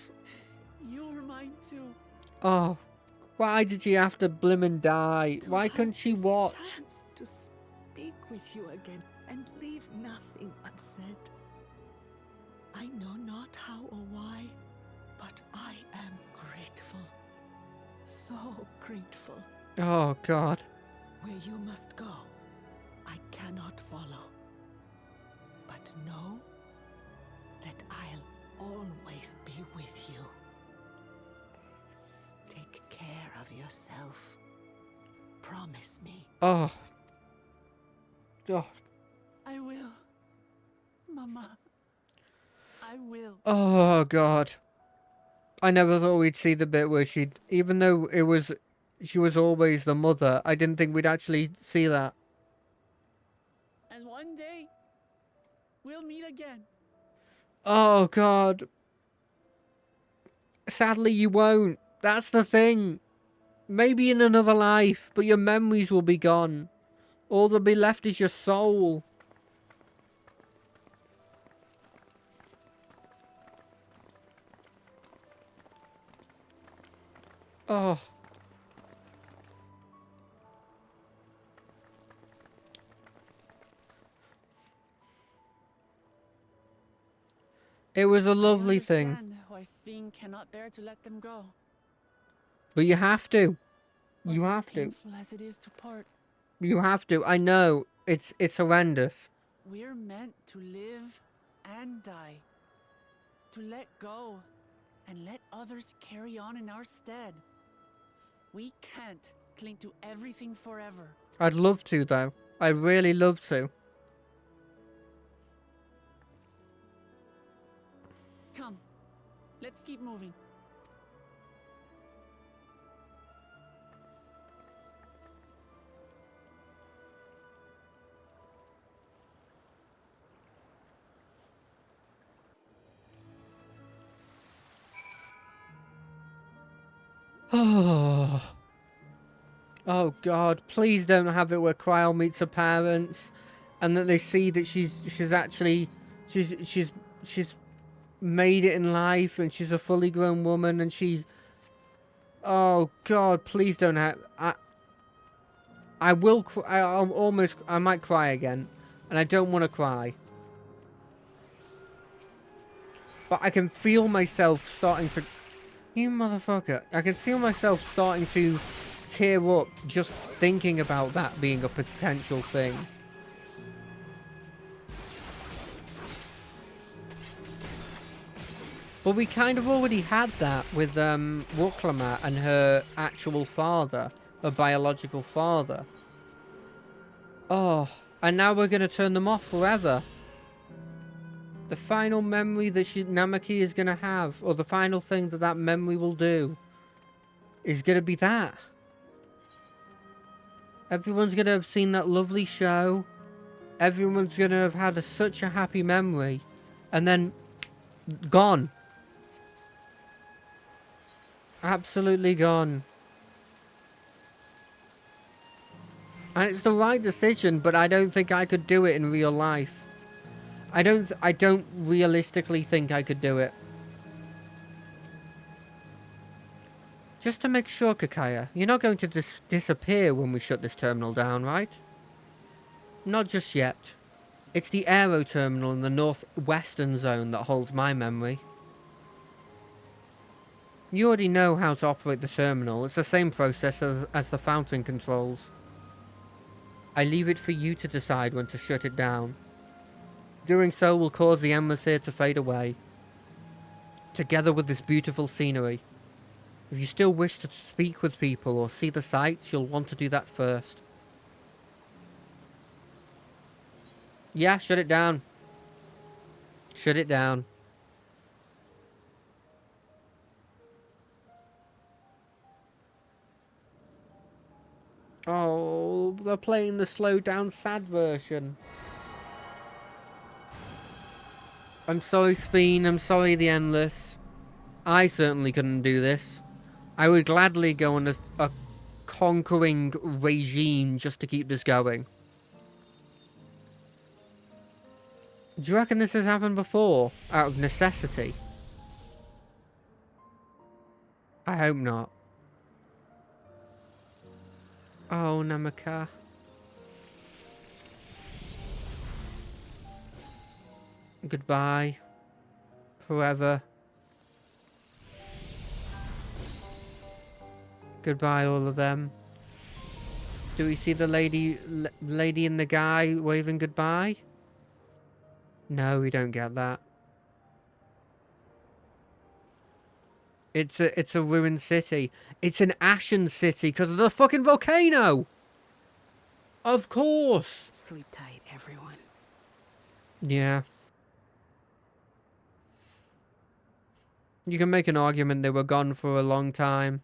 You were mine too. Oh. Why did she have to blimmin' die? To Why have couldn't she this watch? chance to speak with you again and leave nothing unsaid. I know not how or why, but I am grateful. So grateful. Oh, God. Where you must go, I cannot follow. But know that I'll always be with you. Take care of yourself. Promise me. Oh. Oh. I will. Mama. I will. Oh, God. I never thought we'd see the bit where she'd... Even though it was... She was always the mother, I didn't think we'd actually see that. And one day, we'll meet again. Oh, God. Sadly, you won't. That's the thing. Maybe in another life, but your memories will be gone. All that'll be left is your soul. Oh. It was a lovely thing. I understand why Sven cannot bear to let them go. But you have to. You But have as to. painful as it is to part, You have to. I know. It's horrendous. we're meant to live and die. To let go and let others carry on in our stead. We can't cling to everything forever. I'd love to, though. I'd really love to. Come, let's keep moving. Oh. Oh, God. Please don't have it where Cryle meets her parents and that they see that she's actually... She's made it in life and she's a fully grown woman and she's... Oh, God. Please don't have... I will cry. I might cry again. And I don't want to cry. But I can feel myself starting to... You motherfucker. I can feel myself starting to tear up just thinking about that being a potential thing. But we kind of already had that with Wuklama and her actual father. Her biological father. Oh, and now we're going to turn them off forever. The final memory that Namaki is going to have, or the final thing that memory will do, is going to be that. Everyone's going to have seen that lovely show. Everyone's going to have had such a happy memory. And then, gone. Absolutely gone. And it's the right decision, but I don't think I could do it in real life. I don't realistically think I could do it. Just to make sure, Kakaya, you're not going to disappear when we shut this terminal down, right? Not just yet. It's the aero terminal in the northwestern zone that holds my memory. You already know how to operate the terminal. It's the same process as the fountain controls. I leave it for you to decide when to shut it down. Doing so will cause the endless here to fade away, together with this beautiful scenery. If you still wish to speak with people or see the sights, you'll want to do that first. Yeah, shut it down. Shut it down. Oh, they're playing the slowed down sad version. I'm sorry, Sphene. I'm sorry, the Endless. I certainly couldn't do this. I would gladly go on a conquering regime just to keep this going. Do you reckon this has happened before, out of necessity? I hope not. Oh, Namaka. Goodbye. Forever. Goodbye, all of them. Do we see the lady and the guy waving goodbye? No, we don't get that. It's a ruined city. It's an ashen city because of the fucking volcano. Of course. Sleep tight, everyone. Yeah. You can make an argument they were gone for a long time.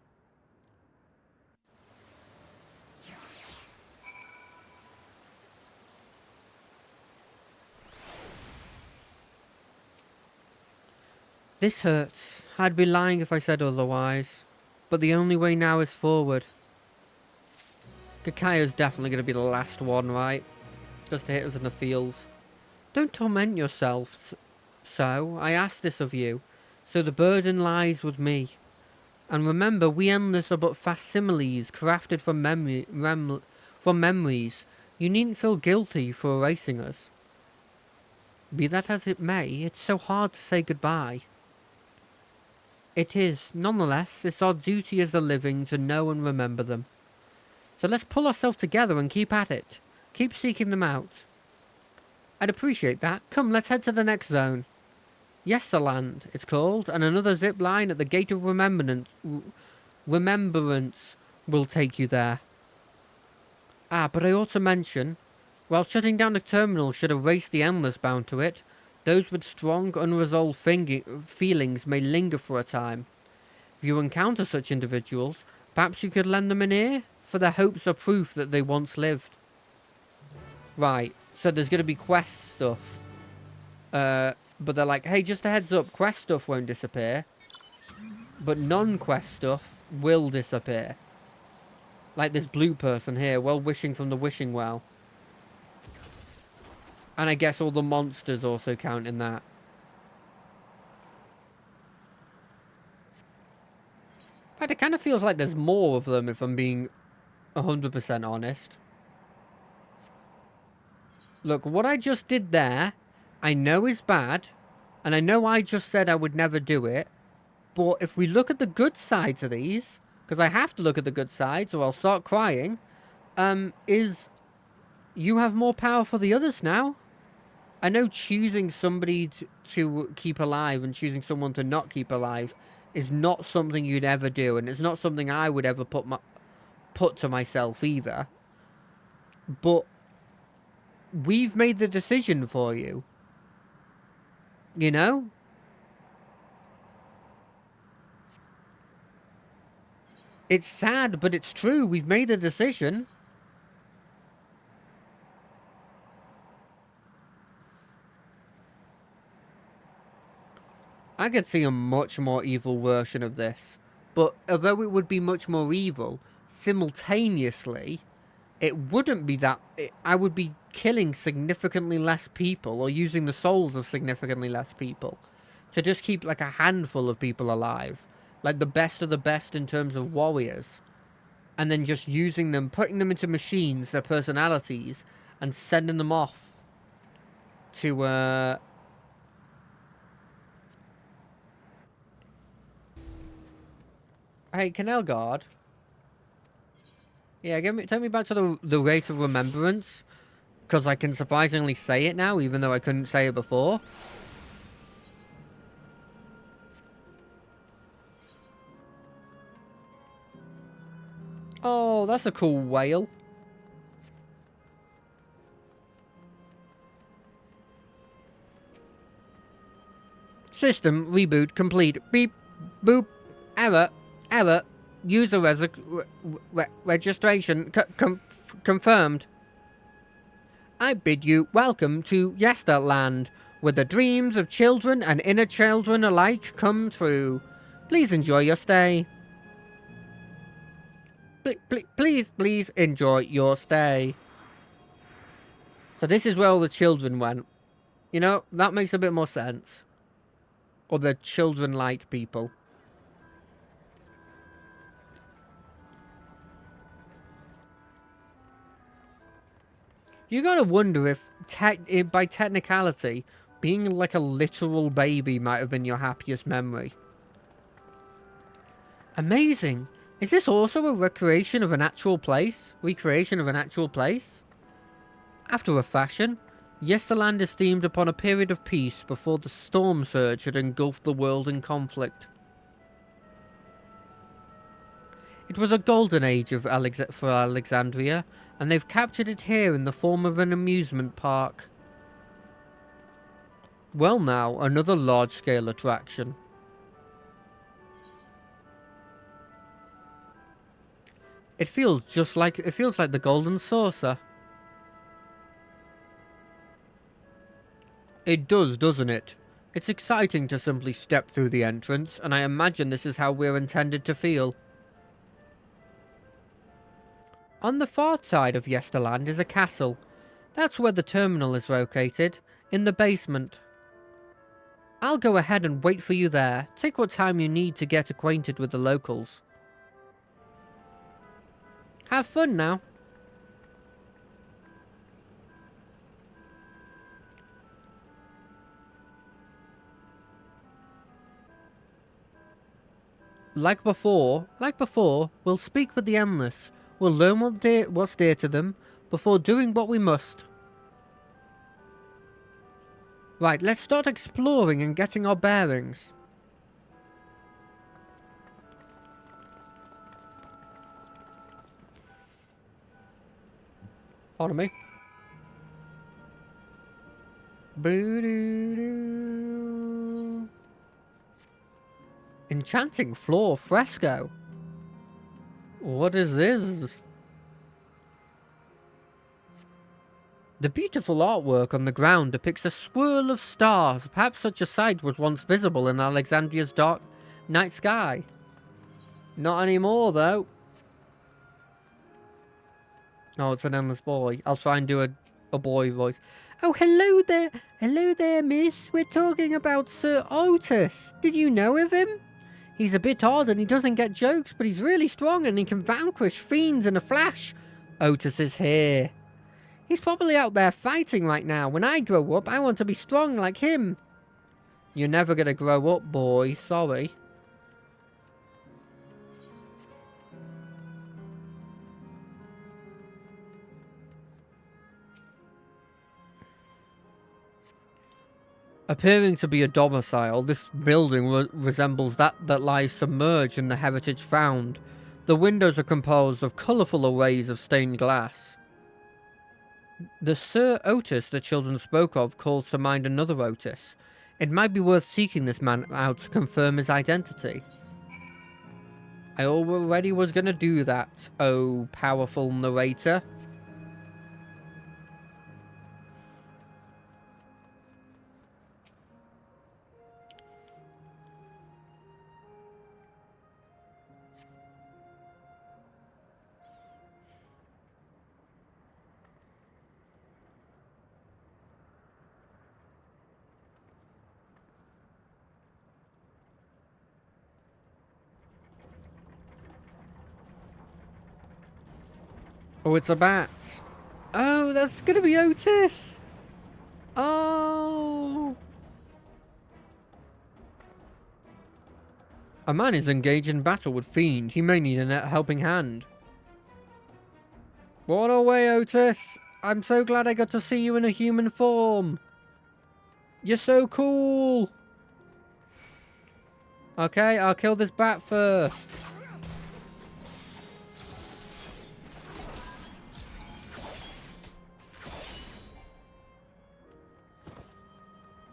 This hurts. I'd be lying if I said otherwise. But the only way now is forward. Kakaya's definitely going to be the last one, right? Just to hit us in the feels. Don't torment yourself. So, I ask this of you. So the burden lies with me. And remember, we Endless are but facsimiles crafted from memories. You needn't feel guilty for erasing us. Be that as it may, it's so hard to say goodbye. It is. Nonetheless, it's our duty as the living to know and remember them. So let's pull ourselves together and keep at it. Keep seeking them out. I'd appreciate that. Come, let's head to the next zone. Yesterland, it's called, and another zip line at the Gate of Remembrance will take you there. Ah, but I ought to mention, while shutting down the terminal should erase the Endless bound to it, those with strong, unresolved feelings may linger for a time. If you encounter such individuals, perhaps you could lend them an ear, for their hopes are proof that they once lived. Right, so there's going to be quest stuff. But they're like, hey, just a heads up, quest stuff won't disappear. But non-quest stuff will disappear. Like this blue person here, well wishing from the wishing well. And I guess all the monsters also count in that. In fact, it kind of feels like there's more of them if I'm being 100% honest. Look, what I just did there, I know is bad. And I know I just said I would never do it. But if we look at the good sides of these, because I have to look at the good sides or I'll start crying, is you have more power for the others now. I know choosing somebody to keep alive and choosing someone to not keep alive is not something you'd ever do, and it's not something I would ever put to myself either. But we've made the decision for you. You know? It's sad, but it's true. We've made a decision. I could see a much more evil version of this. But although it would be much more evil, simultaneously, it wouldn't be that... I would be killing significantly less people or using the souls of significantly less people to just keep like a handful of people alive. Like the best of the best in terms of warriors. And then just using them, putting them into machines, their personalities, and sending them off to... Hey, Canal Guard. Yeah, take me back to the Rate of Remembrance. because I can surprisingly say it now, even though I couldn't say it before. Oh, that's a cool whale. System reboot complete. Beep, boop, error, error. User registration confirmed. I bid you welcome to Yesterland, where the dreams of children and inner children alike come true. Please enjoy your stay. Please enjoy your stay. So this is where all the children went. You know, that makes a bit more sense. Or the children-like people. You gotta wonder if, by technicality, being like a literal baby might have been your happiest memory. Amazing! Is this also a recreation of an actual place? Recreation of an actual place? After a fashion, Yesterland is themed upon a period of peace before the storm surge had engulfed the world in conflict. It was a golden age for Alexandria, and they've captured it here in the form of an amusement park. Well now, another large-scale attraction. It feels like the Golden Saucer. It does, doesn't it? It's exciting to simply step through the entrance, and I imagine this is how we're intended to feel. On the far side of Yesterland is a castle. That's where the terminal is located, in the basement. I'll go ahead and wait for you there. Take what time you need to get acquainted with the locals. Have fun now. Like before, we'll speak with the Endless. We'll learn what's dear to them before doing what we must. Right, let's start exploring and getting our bearings. Pardon me. Boo-doo-doo. Enchanting floor fresco. What is this? The beautiful artwork on the ground depicts a swirl of stars. Perhaps such a sight was once visible in Alexandria's dark night sky. Not anymore, though. Oh, it's an endless boy. I'll try and do a boy voice. Oh, hello there. Hello there, miss. We're talking about Sir Otis. Did you know of him? He's a bit odd and he doesn't get jokes, but he's really strong and he can vanquish fiends in a flash. Otis is here. He's probably out there fighting right now. When I grow up, I want to be strong like him. You're never gonna grow up, boy. Sorry. Appearing to be a domicile, this building resembles that lies submerged in the heritage found. The windows are composed of colourful arrays of stained glass. The Sir Otis the children spoke of calls to mind another Otis. It might be worth seeking this man out to confirm his identity. I already was going to do that, oh powerful narrator. Oh, it's a bat. Oh, that's gonna be Otis. Oh. A man is engaged in battle with Fiend. He may need a helping hand. Run away, Otis. I'm so glad I got to see you in a human form. You're so cool. Okay, I'll kill this bat first.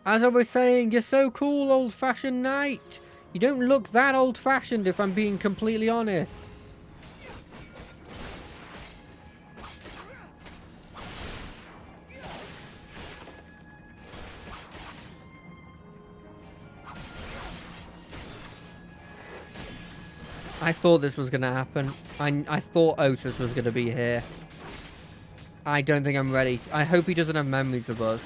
As I was saying, you're so cool, old-fashioned knight. You don't look that old-fashioned, if I'm being completely honest. I thought this was going to happen. I thought Otis was going to be here. I don't think I'm ready. I hope he doesn't have memories of us.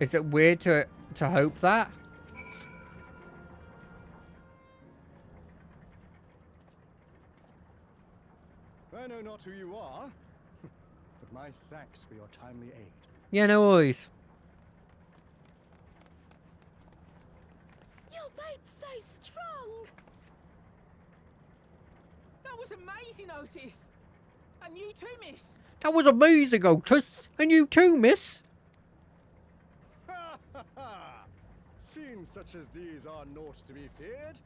Is it weird to hope that? I know not who you are, but my thanks for your timely aid. Yeah, no worries. Your bait's so strong! That was amazing, Otis! And you too, miss! That was amazing, Otis! And you too, miss! Ha ha ha! Fiends such as these are naught to be feared.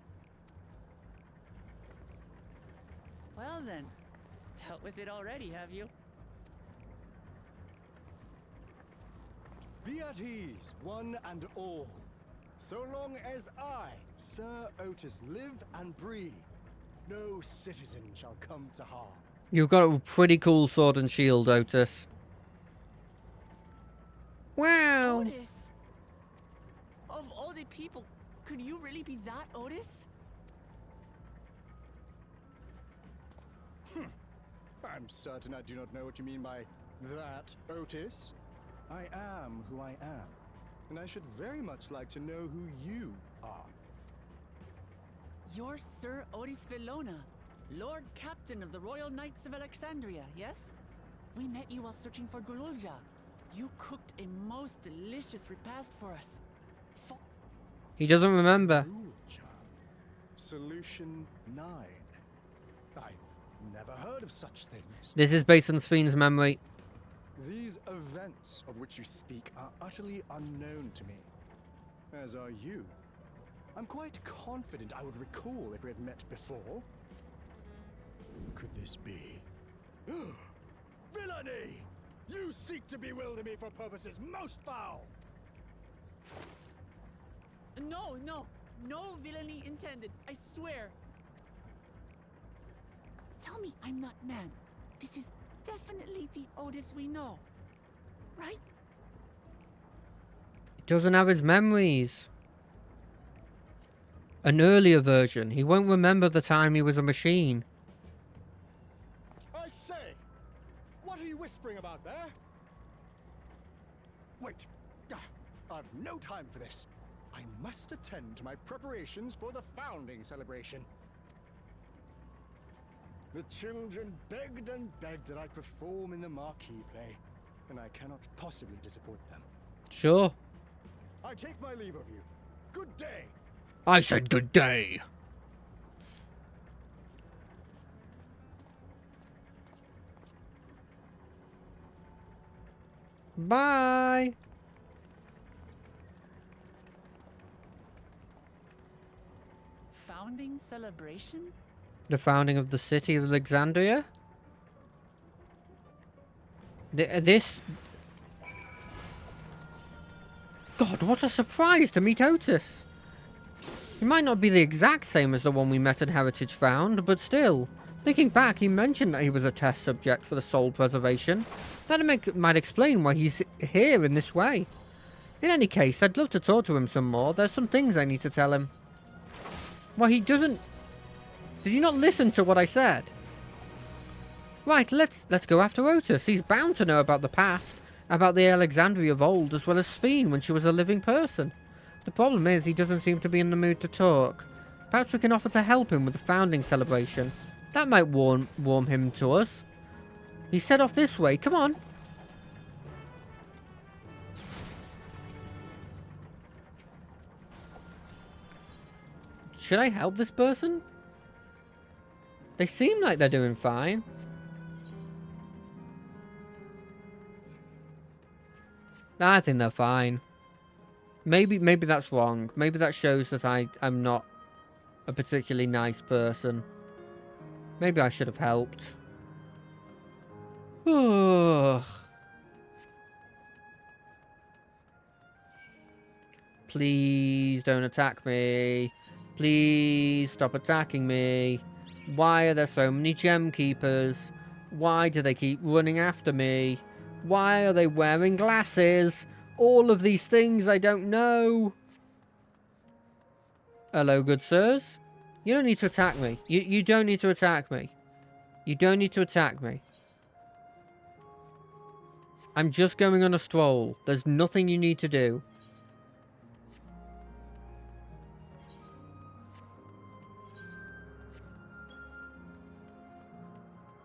Well then, dealt with it already, have you? Be at ease, one and all. So long as I, Sir Otis, live and breathe, no citizen shall come to harm. You've got a pretty cool sword and shield, Otis. Wow! Otis! Of all the people, could you really be that Otis? I'm certain I do not know what you mean by that, Otis. I am who I am, and I should very much like to know who you are. You're Sir Otis Villona, Lord Captain of the Royal Knights of Alexandria, yes? We met you while searching for Gululja. You cooked a most delicious repast for us. He doesn't remember. Gululja. Solution 9. I've never heard of such things. This is based on Sven's memory. These events of which you speak are utterly unknown to me, as are you. I'm quite confident I would recall if we had met before. Could this be? Villainy! You seek to bewilder me for purposes most foul! No, no, no villainy intended, I swear. Tell me I'm not mad. This is definitely the Otis we know, right? He doesn't have his memories. An earlier version. He won't remember the time he was a machine. I say! What are you whispering about there? Wait! I've no time for this. I must attend to my preparations for the founding celebration. The children begged and begged that I perform in the marquee play, and I cannot possibly disappoint them. Sure. I take my leave of you. Good day! I said good day. Bye. Founding celebration? The founding of the city of Alexandria? This... God, what a surprise to meet Otis. He might not be the exact same as the one we met in Heritage Found, but still. Thinking back, he mentioned that he was a test subject for the soul preservation. That might explain why he's here in this way. In any case, I'd love to talk to him some more. There's some things I need to tell him. Well, he doesn't... Did you not listen to what I said? Right, let's go after Otis. He's bound to know about the past, about the Alexandria of old, as well as Sphene when she was a living person. The problem is he doesn't seem to be in the mood to talk. Perhaps we can offer to help him with the founding celebration. That might warm him to us. He set off this way. Come on. Should I help this person? They seem like they're doing fine. I think they're fine. Maybe that's wrong. Maybe that shows that I'm not a particularly nice person. Maybe I should have helped. Ugh. Please don't attack me. Please stop attacking me. Why are there so many gem keepers? Why do they keep running after me? Why are they wearing glasses? All of these things I don't know. Hello, good sirs. You don't need to attack me. You don't need to attack me. You don't need to attack me. I'm just going on a stroll. There's nothing you need to do.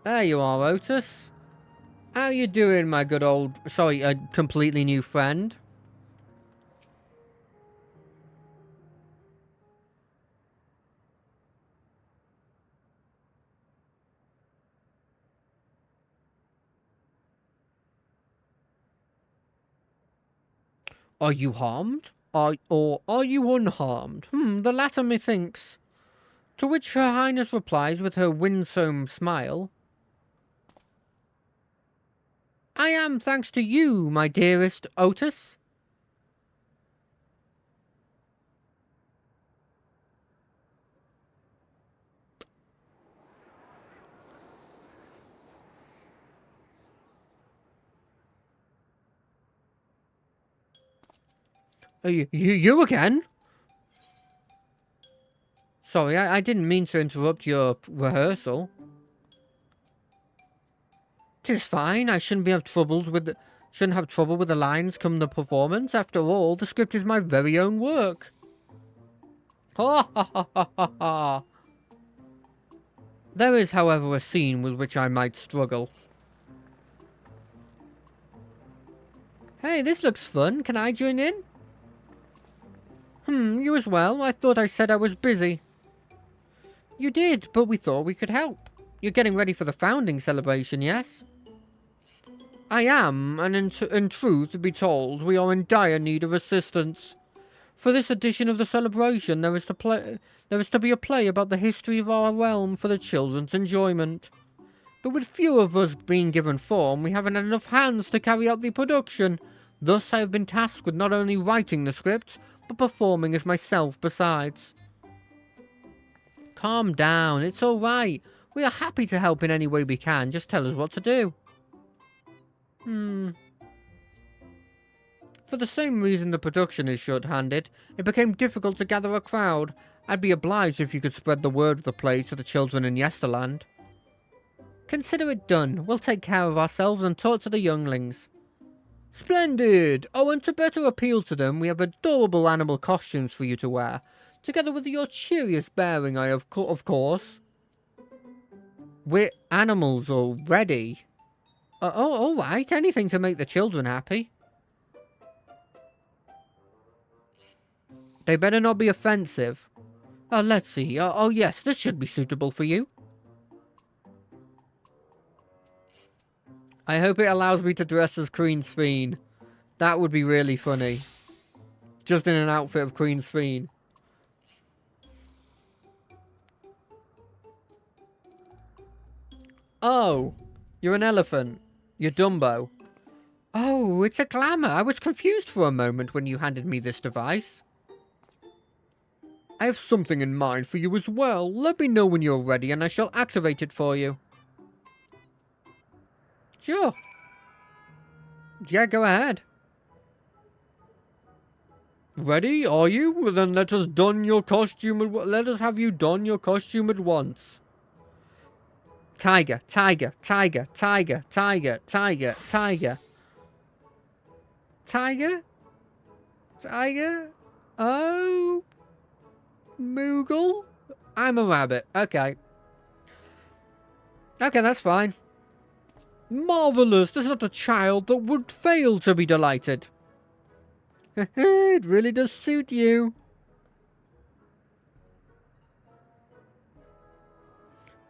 There you are, Otis. How you doing, my good old... Sorry, a completely new friend? Are you harmed? Or are you unharmed? The latter, methinks. To which Her Highness replies with her winsome smile. I am, thanks to you, my dearest Otis. You again? Sorry, I didn't mean to interrupt your rehearsal. 'Tis fine. I shouldn't have trouble with the lines come the performance. After all, the script is my very own work. Ha ha ha ha ha ha. There is, however, a scene with which I might struggle. Hey, this looks fun. Can I join in? You as well? I thought I said I was busy. You did, but we thought we could help. You're getting ready for the founding celebration, yes? I am, and in truth, to be told, we are in dire need of assistance. For this edition of the celebration, there is to be a play about the history of our realm for the children's enjoyment. But with few of us being given form, we haven't had enough hands to carry out the production. Thus, I have been tasked with not only writing the script, but performing as myself besides. Calm down, it's all right. We are happy to help in any way we can. Just tell us what to do. For the same reason the production is short-handed, it became difficult to gather a crowd. I'd be obliged if you could spread the word of the play to the children in Yesterland. Consider it done. We'll take care of ourselves and talk to the younglings. Splendid! Oh, and to better appeal to them, we have adorable animal costumes for you to wear, together with your cheeriest bearing, of course. We're animals already. All right. Anything to make the children happy. They better not be offensive. Let's see. Oh, yes, this should be suitable for you. I hope it allows me to dress as Queen Sphene. That would be really funny. Just in an outfit of Queen Sphene. Oh, you're an elephant. You're Dumbo. Oh, it's a glamour. I was confused for a moment when you handed me this device. I have something in mind for you as well. Let me know when you're ready and I shall activate it for you. Sure. Yeah, go ahead. Ready? Are you? Well, then let us don your costume. Let us have you don your costume at once. Tiger, tiger, tiger, tiger, tiger, tiger, tiger. Tiger? Tiger? Oh. Moogle? I'm a rabbit. Okay. Okay, that's fine. Marvellous! There's not a child that would fail to be delighted. It really does suit you.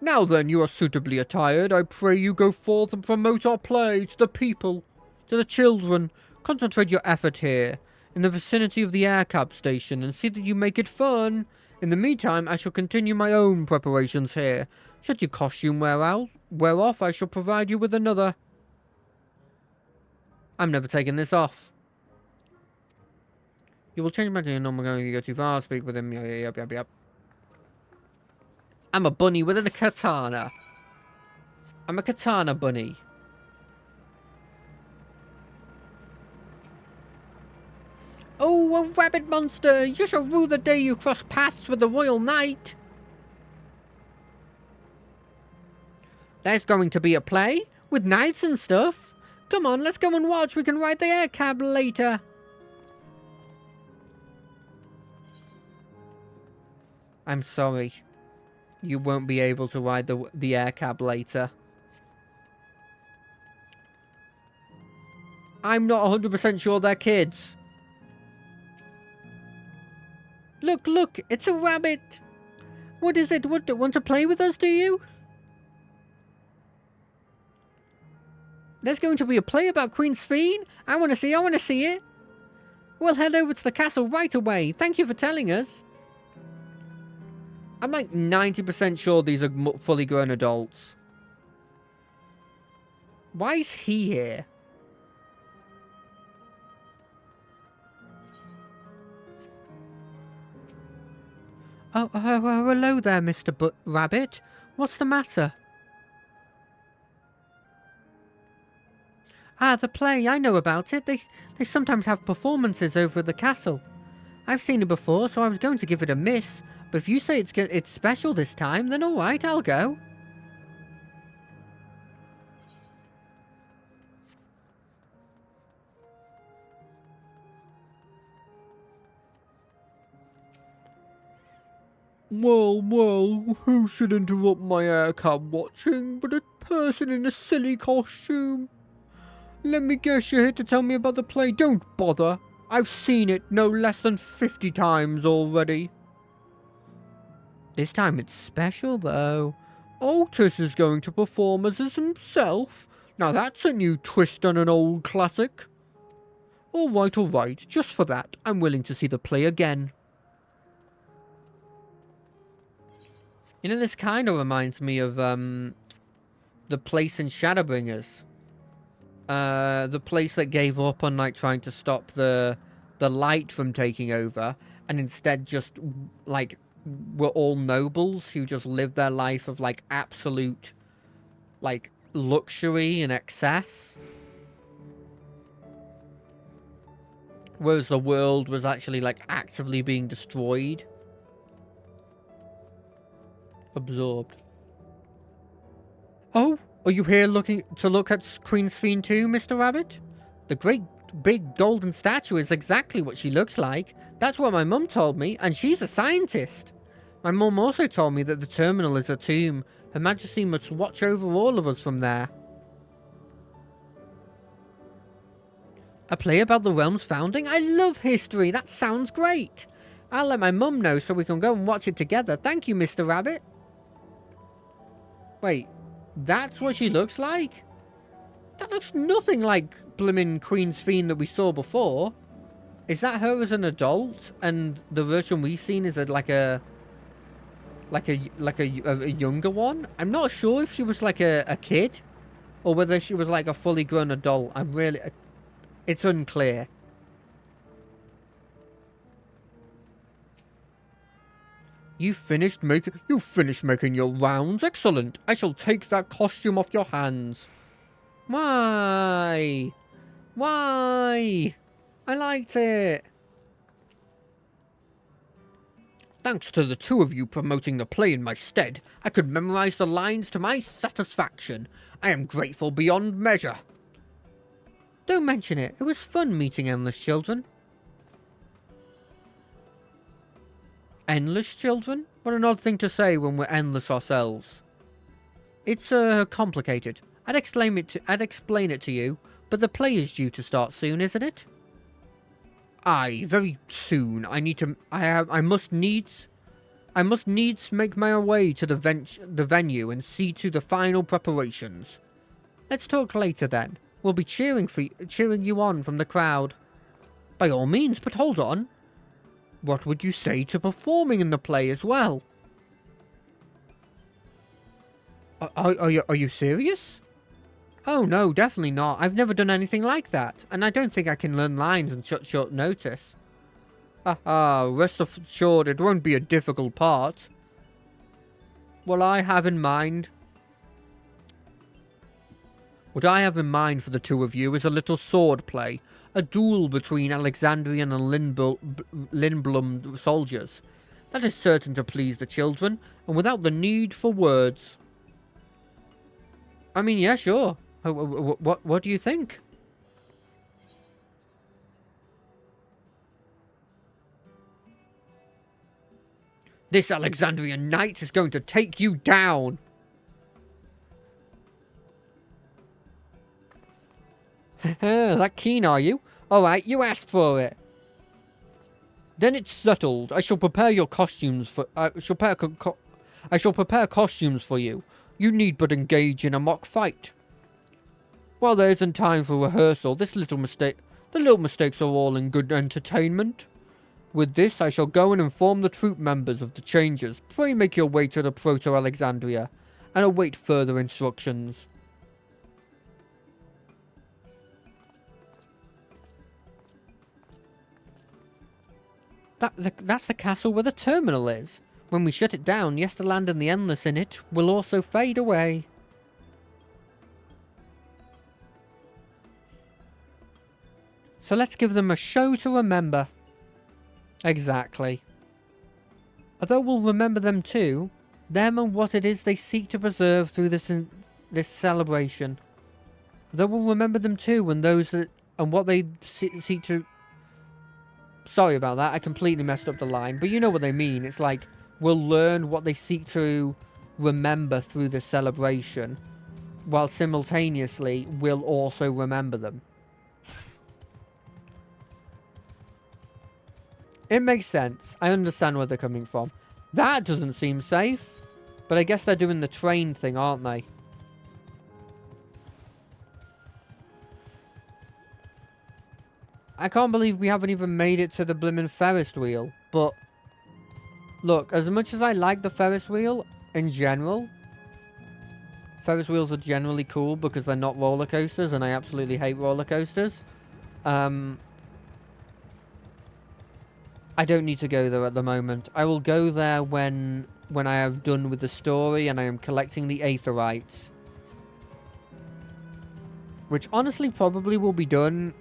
Now then, you are suitably attired. I pray you go forth and promote our play to the people, to the children. Concentrate your effort here, in the vicinity of the air cab station, and see that you make it fun. In the meantime, I shall continue my own preparations here. Should your costume wear off, I shall provide you with another. I'm never taking this off. You will change back to your normal going if you go too far. Speak with him. Yep. I'm a bunny with a katana. I'm a katana bunny. Oh, a rabbit monster! You shall rue the day you cross paths with the royal knight. There's going to be a play with knights and stuff. Come on, let's go and watch. We can ride the air cab later. I'm sorry. You won't be able to ride the air cab later. I'm not 100% sure they're kids. Look, it's a rabbit. What is it? Want to play with us, do you? There's going to be a play about Queen Sphene. I want to see it. We'll head over to the castle right away. Thank you for telling us. I'm like 90% sure these are fully grown adults. Why is he here? Oh, hello there, Mr. Rabbit. What's the matter? Ah, the play. I know about it. They sometimes have performances over at the castle. I've seen it before, so I was going to give it a miss. But if you say it's special this time, then all right, I'll go. Well, who should interrupt my air cab watching but a person in a silly costume? Let me guess, you're here to tell me about the play. Don't bother. I've seen it no less than 50 times already. This time it's special, though. Otis is going to perform as himself. Now that's a new twist on an old classic. All right. Just for that, I'm willing to see the play again. You know, this kind of reminds me of the place in Shadowbringers. The place that gave up on like trying to stop the light from taking over, and instead just like were all nobles who just lived their life of like absolute like luxury and excess, whereas the world was actually like actively being destroyed. Absorbed. Oh, are you here look at Queen Sphene too, Mr. Rabbit? The great big golden statue is exactly what she looks like. That's what my mum told me, and she's a scientist. My mum also told me that the terminal is a tomb. Her Majesty must watch over all of us from there. A play about the realm's founding? I love history. That sounds great. I'll let my mum know so we can go and watch it together. Thank you, Mr. Rabbit. Wait, that's what she looks like? That looks nothing like blimmin' Queen Sphene that we saw before. Is that her as an adult, and the version we've seen is like a younger one? I'm not sure if she was like a kid, or whether she was like a fully grown adult. It's unclear. You've finished making your rounds? Excellent. I shall take that costume off your hands. Why? I liked it. Thanks to the two of you promoting the play in my stead, I could memorize the lines to my satisfaction. I am grateful beyond measure. Don't mention it. It was fun meeting endless children. Endless children? What an odd thing to say when we're endless ourselves. It's complicated. I'd explain it to you, but the play is due to start soon, isn't it? Aye, very soon. I must needs make my way to the venue and see to the final preparations. Let's talk later then. will be cheering you on from the crowd. By all means, but hold on. What would you say to performing in the play as well? Are you serious? Oh no, definitely not. I've never done anything like that, and I don't think I can learn lines in such short notice. Haha, rest assured it won't be a difficult part. What I have in mind for the two of you is a little sword play. A duel between Alexandrian and Lindblum soldiers. That is certain to please the children, and without the need for words. I mean, yeah, sure. What do you think? This Alexandrian knight is going to take you down. That keen, are you? Alright, you asked for it. Then it's settled. I shall prepare your costumes for... I shall prepare costumes for you. You need but engage in a mock fight. While there isn't time for rehearsal, the little mistakes are all in good entertainment. With this, I shall go and inform the troop members of the changes. Pray make your way to the Proto-Alexandria, and await further instructions. That's the castle where the terminal is. When we shut it down, Yesterland and the Endless in it will also fade away. So let's give them a show to remember. Exactly. Although we'll remember them too, them and what it is they seek to preserve through this celebration. Though we'll remember them too, and what they seek to... Sorry about that, I completely messed up the line, but you know what they mean. It's like, we'll learn what they seek to remember through the celebration, while simultaneously we'll also remember them. It makes sense. I understand where they're coming from. That doesn't seem safe, but I guess they're doing the train thing, aren't they? I can't believe we haven't even made it to the blimmin' Ferris wheel, but look, as much as I like the Ferris wheel in general, Ferris wheels are generally cool because they're not roller coasters, and I absolutely hate roller coasters. I don't need to go there at the moment. I will go there when I have done with the story and I am collecting the Aetherites. Which honestly probably will be done...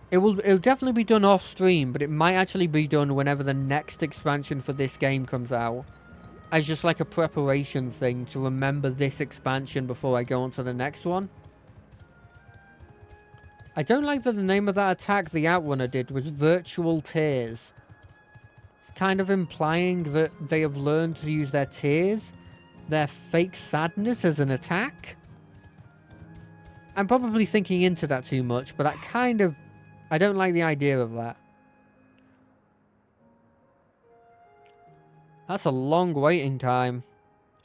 It'll definitely be done off stream, but it might actually be done whenever the next expansion for this game comes out. As just like a preparation thing to remember this expansion before I go on to the next one. I don't like that the name of that attack the Outrunner did was Virtual Tears. It's kind of implying that they have learned to use their tears, their fake sadness, as an attack. I'm probably thinking into that too much, but that kind of... I don't like the idea of that. That's a long waiting time.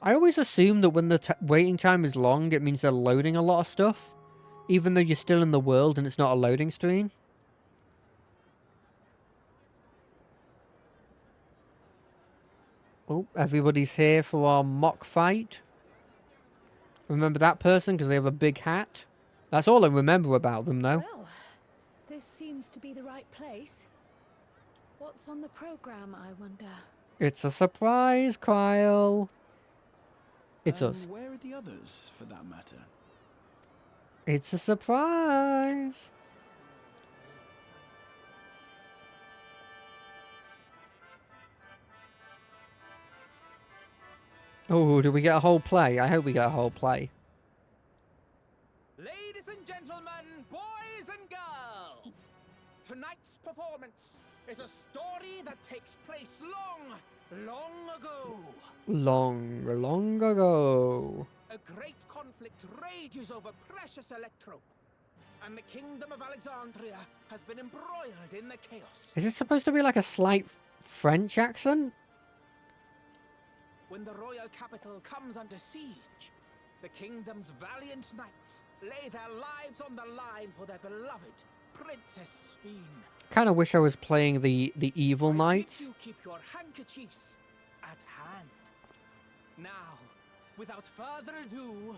I always assume that when the waiting time is long, it means they're loading a lot of stuff. Even though you're still in the world and it's not a loading screen. Oh, everybody's here for our mock fight. Remember that person because they have a big hat? That's all I remember about them, though. Well, this seems to be the right place. What's on the program, I wonder? It's a surprise, Kyle. It's us. Where are the others, for that matter? It's a surprise. Oh, do we get a whole play? I hope we get a whole play. Ladies and gentlemen, boys and girls, tonight's performance is a story that takes place long ago. Long ago. A great conflict rages over precious electrope, and the kingdom of Alexandria has been embroiled in the chaos. Is it supposed to be like a slight French accent? When the royal capital comes under siege, The kingdom's valiant knights lay their lives on the line for their beloved Princess Sphene. Kind of wish I was playing the evil I bid knights. you keep your handkerchiefs at hand. Now, without further ado,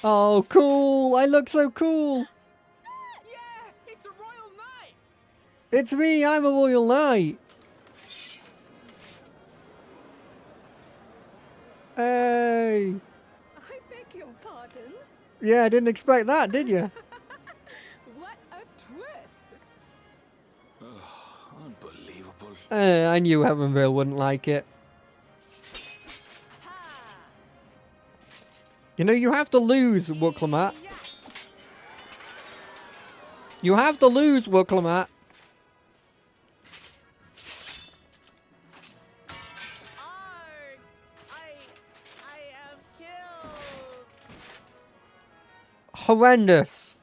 Oh, cool! I look so cool! yeah, it's a royal knight. It's me, I'm a royal knight! Hey! I beg your pardon? Yeah, I didn't expect that, did you? What a twist! Unbelievable. I knew Heavenville wouldn't like it. You know, you have to lose, Wooklemat. You have to lose, Wooklemat. I am killed. Horrendous.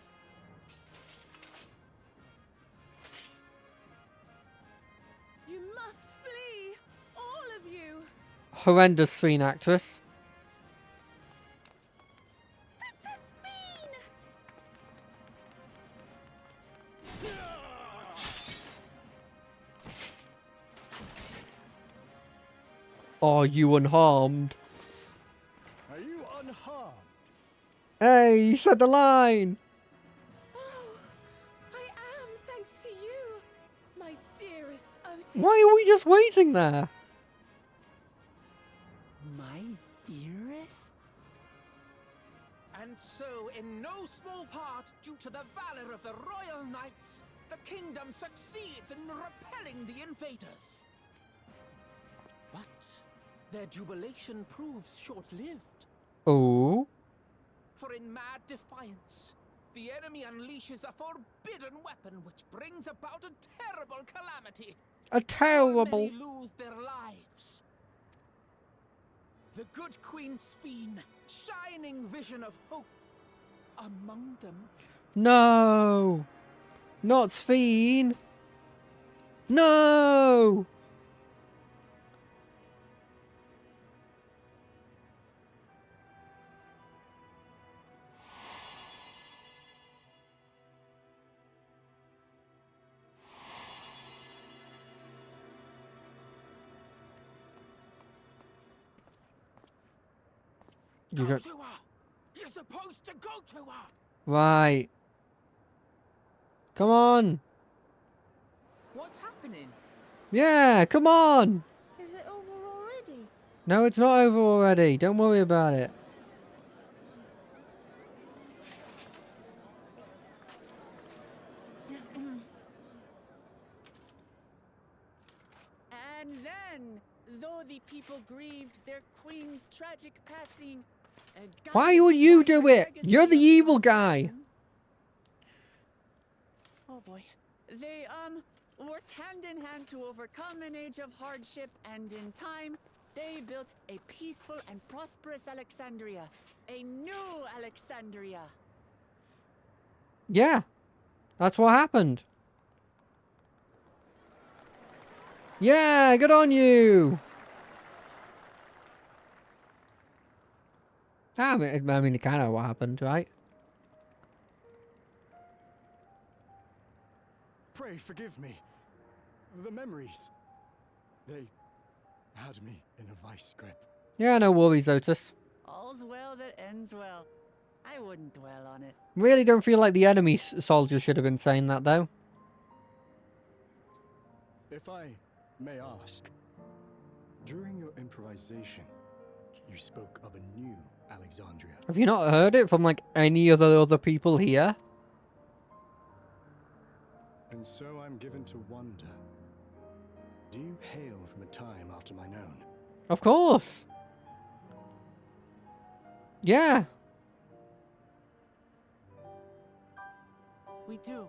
You must flee, all of you. Horrendous screen actress. Princess Sphene! Are you unharmed? Are you unharmed? Hey, you said the line! Oh, I am, thanks to you, my dearest Otis. Why are we just waiting there? My dearest? And so, in no small part, due to the valor of the royal knights, the kingdom succeeds in repelling the invaders. But their jubilation proves short-lived. Oh? For in mad defiance, the enemy unleashes a forbidden weapon which brings about a terrible calamity. A terrible... Many lose their lives. The good Queen Sphene, shining vision of hope, among them. No! Not Sphene! No! You Go got... to her! You're supposed to go to her! Right. Come on! What's happening? Yeah, come on! Is it over already? No, it's not over already. Don't worry about it. And then, though the people grieved their queen's tragic passing, Why would you do it? You're the evil guy. Oh boy. They, worked hand in hand to overcome an age of hardship, and in time, they built a peaceful and prosperous Alexandria. A new Alexandria. Yeah. That's what happened. Yeah, good on you. I mean, kind of what happened, right? Pray forgive me. The memories. They had me in a vice grip. Yeah, no worries, Otis. All's well that ends well. I wouldn't dwell on it. Really don't feel like the enemy soldiers should have been saying that, though. If I may ask, during your improvisation, you spoke of a new Alexandria. Have you not heard it from, like, any other people here? And so I'm given to wonder, do you hail from a time after mine own? Of course. Yeah. We do.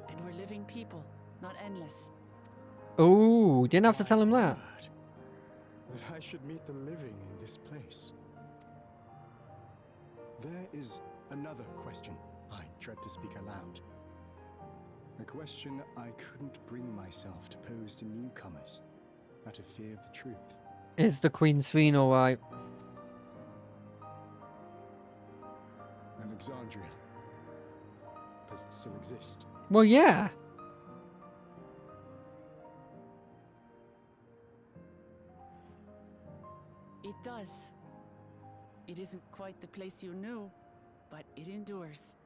And we're living people, not endless. Oh, didn't have to tell him that. Word. That I should meet the living in this place. There is another question I dread to speak aloud. A question I couldn't bring myself to pose to newcomers out of fear of the truth. Is the Queen's Fiend alright? Alexandria. Does it still exist? Well, yeah. It does. It isn't quite the place you knew, but it endures.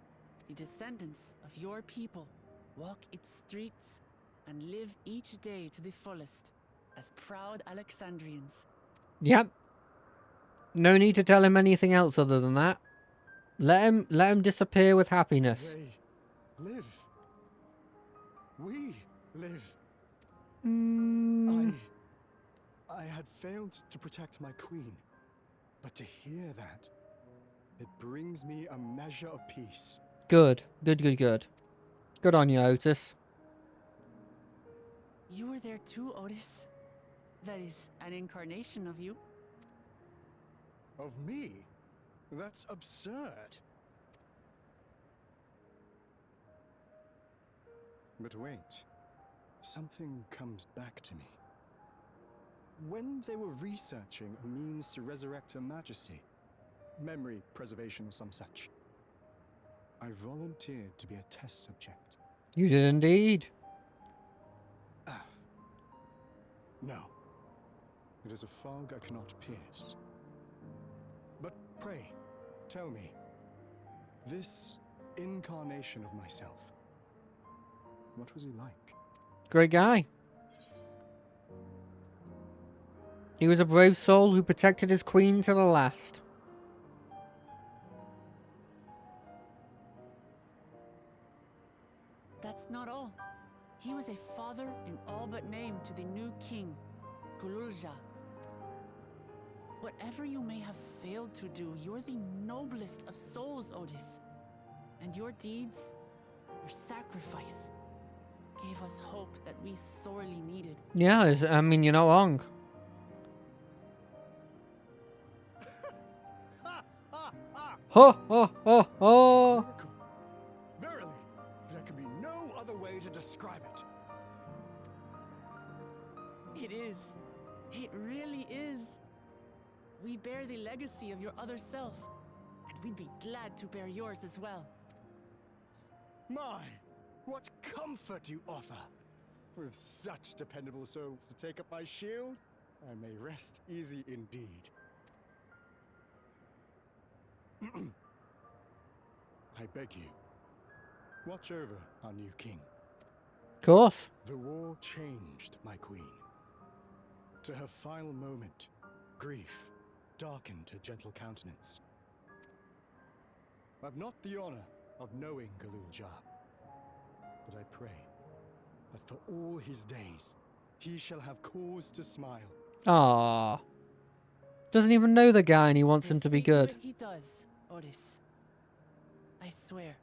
The descendants of your people walk its streets and live each day to the fullest as proud Alexandrians. Yep. No need to tell him anything else other than that. Let him disappear with happiness. They live. We live. I had failed to protect my queen, but to hear that, it brings me a measure of peace. Good. Good on you, Otis. You were there too, Otis. That is an incarnation of you. Of me? That's absurd. But wait, something comes back to me. When they were researching a means to resurrect Her Majesty, memory preservation or some such, I volunteered to be a test subject. You did indeed. No. It is a fog I cannot pierce. But pray, tell me, this incarnation of myself, what was he like? Great guy. He was a brave soul who protected his queen to the last. That's not all. He was a father in all but name to the new king, Gululja. Whatever you may have failed to do, you're the noblest of souls, Otis. And your deeds, your sacrifice, gave us hope that we sorely needed. Yeah, I mean, you're not wrong. Ho, ho, ho, ho. Verily, there can be no other way to describe it. It is. It really is. We bear the legacy of your other self, and we'd be glad to bear yours as well. My, what comfort you offer! With such dependable souls to take up my shield, I may rest easy indeed. I beg you, watch over our new king. Of course. The war changed my queen. To her final moment, grief darkened her gentle countenance. I've not the honor of knowing Gululja, but I pray that for all his days, he shall have cause to smile. Ah. Doesn't even know the guy and he wants him to be good. He does, Otis. I swear.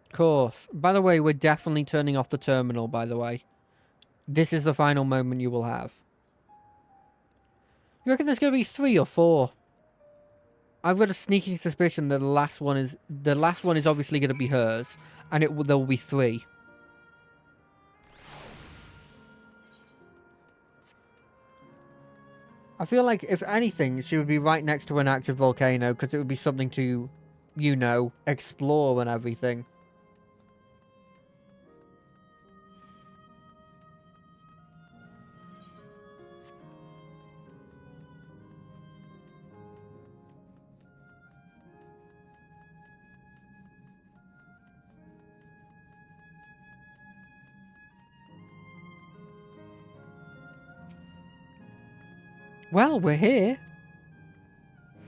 Of course. By the way, we're definitely turning off the terminal, by the way. This is the final moment you will have. You reckon there's going to be 3 or 4? I've got a sneaking suspicion that the last one is obviously going to be hers, and there will be 3. I feel like, if anything, she would be right next to an active volcano, because it would be something to, you know, explore and everything. Well, we're here.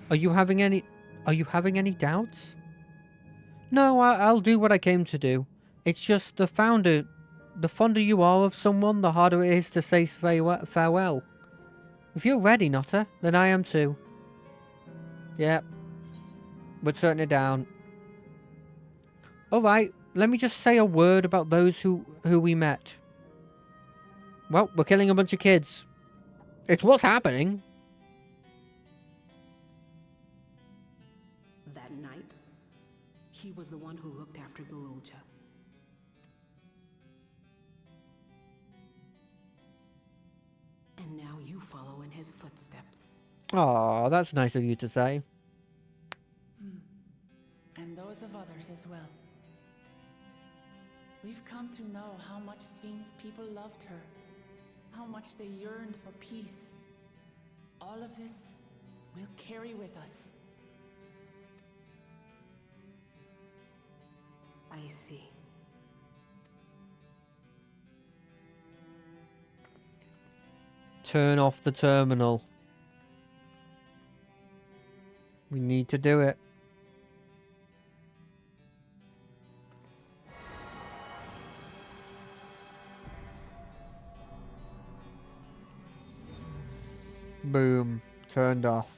Are you having any doubts? No, I'll do what I came to do. It's just the fonder you are of someone, the harder it is to say farewell. If you're ready, Nutter, then I am too. Yep. We're turning it down. Alright, let me just say a word about those who we met. Well, we're killing a bunch of kids. It's what's happening. that night. He was the one who looked after Gululja. And now you follow in his footsteps. Oh, that's nice of you to say. And those of others as well. We've come to know how much Svin's people loved her, how much they yearned for peace. All of this we'll carry with us. I see. Turn off the terminal. We need to do it. Boom. Turned off.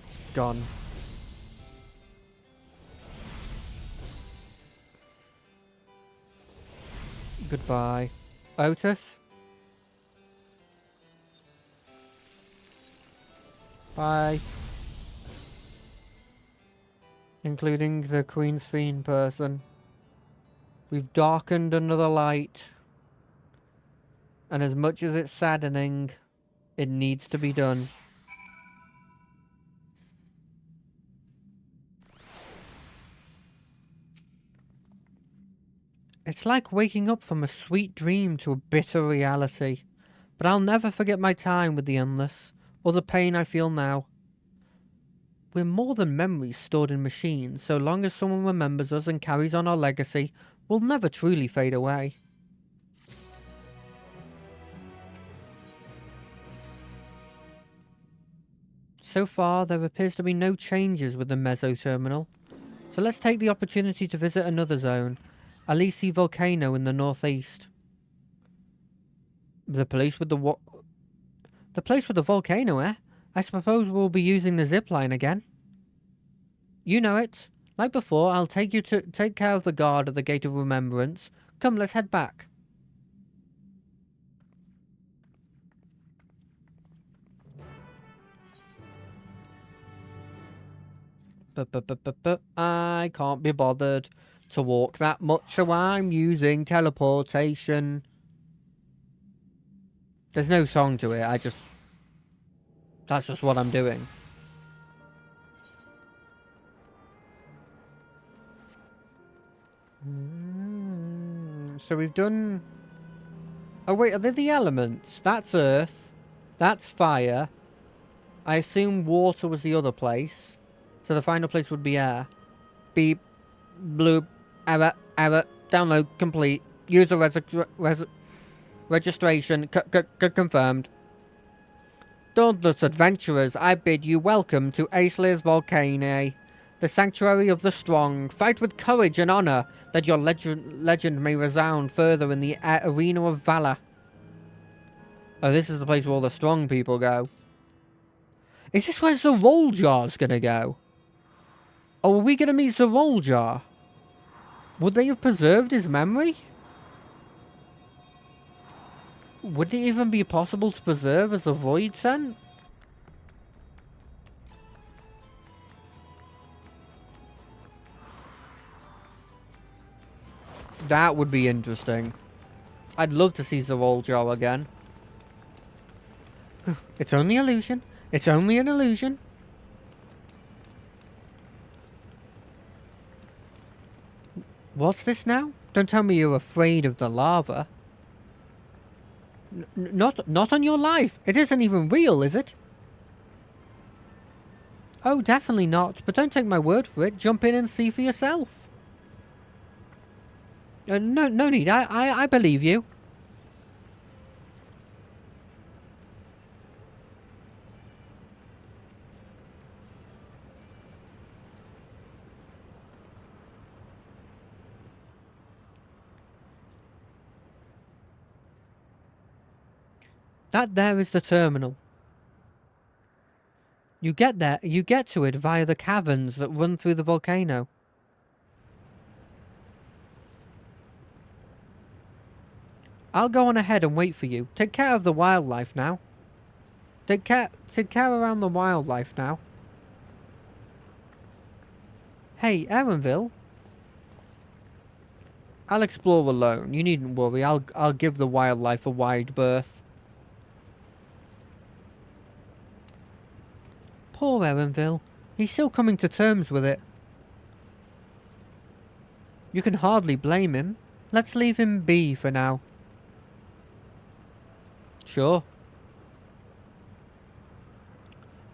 It's gone. Goodbye. Otis? Bye. Including the Queen's Fiend person. We've darkened another light. And as much as it's saddening, it needs to be done. It's like waking up from a sweet dream to a bitter reality. But I'll never forget my time with the Endless, or the pain I feel now. We're more than memories stored in machines. So long as someone remembers us and carries on our legacy, we'll never truly fade away. So far, there appears to be no changes with the Meso terminal. So let's take the opportunity to visit another zone. Alisi Volcano in the northeast. The place with the The place with the volcano, eh? I suppose we'll be using the zipline again. You know it. Like before, I'll take you to take care of the guard at the Gate of Remembrance. Come, let's head back. But I can't be bothered to walk that much, so I'm using teleportation. There's no song to it, that's just what I'm doing. So we've done... Oh wait, are they the elements? That's earth. That's fire. I assume water was the other place. So the final place would be air. Beep. Bloop. Error. Download complete. User registration confirmed. Dauntless adventurers, I bid you welcome to Aesir's Volcanae, the sanctuary of the strong. Fight with courage and honor, that your legend may resound further in the arena of valor. Oh, this is the place where all the strong people go. Is this where Zeroljar's gonna go? Oh, are we gonna meet Zeroljar? Would they have preserved his memory? Would it even be possible to preserve as a void scent? That would be interesting. I'd love to see Zeroljar again. It's only illusion. It's only an illusion. What's this now? Don't tell me you're afraid of the lava. Not on your life. It isn't even real, is it? Oh, definitely not. But don't take my word for it. Jump in and see for yourself. No need. I believe you. That there is the terminal. You get to it via the caverns that run through the volcano. I'll go on ahead and wait for you. Take care of the wildlife now. Take care around the wildlife now. Hey, Erenville. I'll explore alone. You needn't worry. I'll give the wildlife a wide berth. Poor Erenville. He's still coming to terms with it. You can hardly blame him. Let's leave him be for now. Sure.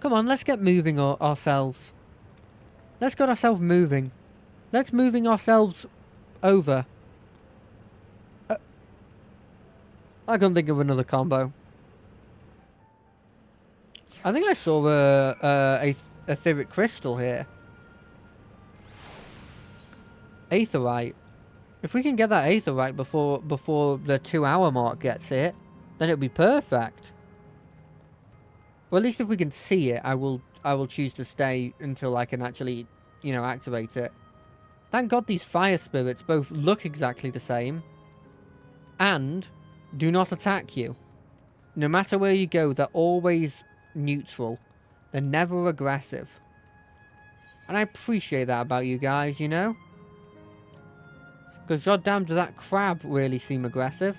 Come on, let's get moving ourselves. Let's get ourselves moving. Let's moving ourselves over. I can't think of another combo. I think I saw a etheric crystal here. Aetherite. If we can get that aetherite before the 2-hour mark gets hit, then it'll be perfect. Well, at least if we can see it, I will choose to stay until I can actually, you know, activate it. Thank God these fire spirits both look exactly the same and do not attack you. No matter where you go, they're always neutral. They're never aggressive. And I appreciate that about you guys, you know? Because goddamn, does that crab really seem aggressive?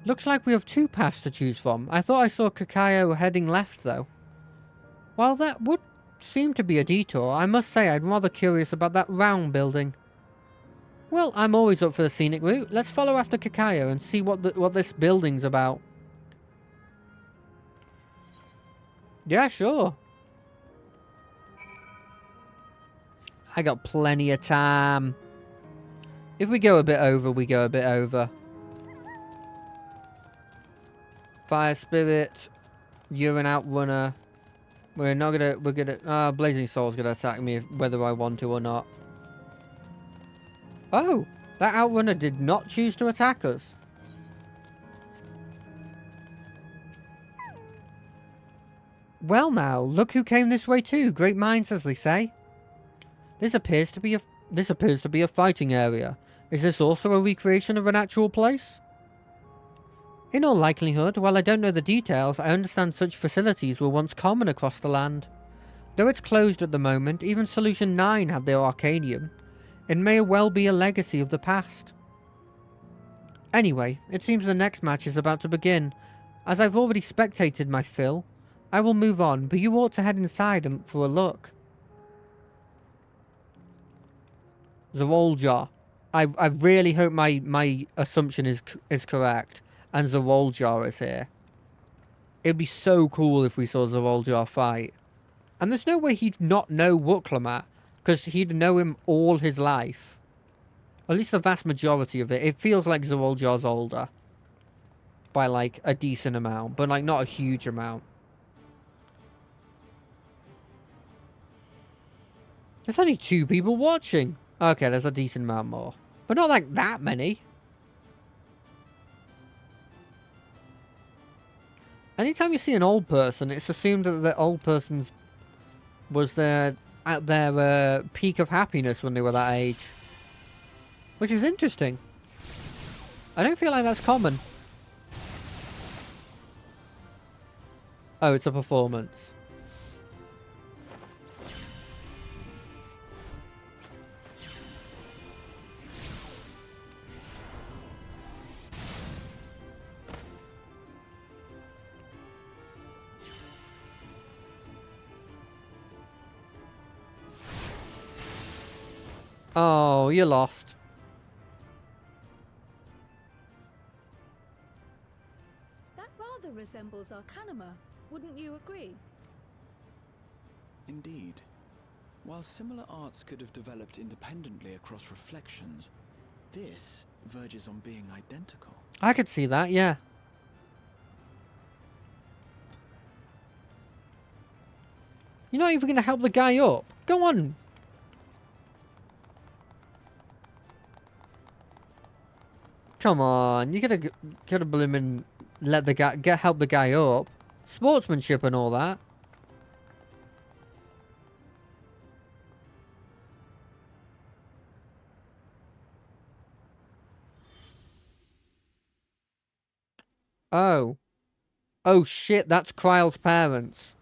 Looks like we have 2 paths to choose from. I thought I saw Kakayo heading left, though. While that would seem to be a detour, I must say I'm rather curious about that round building. Well, I'm always up for the scenic route. Let's follow after Kakayo and see what this building's about. Yeah, sure. I got plenty of time. If we go a bit over, we go a bit over. Fire Spirit, you're an outrunner. We're gonna, Blazing Soul's gonna attack me whether I want to or not. Oh, that outrunner did not choose to attack us. Well now, look who came this way too. Great minds, as they say. This appears to be a fighting area. Is this also a recreation of an actual place? In all likelihood, while I don't know the details, I understand such facilities were once common across the land. Though it's closed at the moment, even Solution 9 had their Arcadium. It may well be a legacy of the past. Anyway, it seems the next match is about to begin. As I've already spectated my fill, I will move on, but you ought to head inside for a look. Zeroljar. I really hope my assumption is correct, and Zeroljar is here. It'd be so cool if we saw Zeroljar fight. And there's no way he'd not know Wuklamar, because he'd know him all his life. At least the vast majority of it. It feels like Zeroljar's older. By, like, a decent amount, but, like, not a huge amount. There's only 2 people watching. Okay, there's a decent amount more. But not, like, that many. Anytime you see an old person, it's assumed that the old person's was at their peak of happiness when they were that age. Which is interesting. I don't feel like that's common. Oh, it's a performance. Oh, you lost. That rather resembles Arcanima, wouldn't you agree? Indeed. While similar arts could have developed independently across reflections, this verges on being identical. I could see that, yeah. You're not even going to help the guy up. Go on. Come on, you gotta bloomin' let the guy help the guy up. Sportsmanship and all that. Oh. Oh shit, that's Kryle's parents.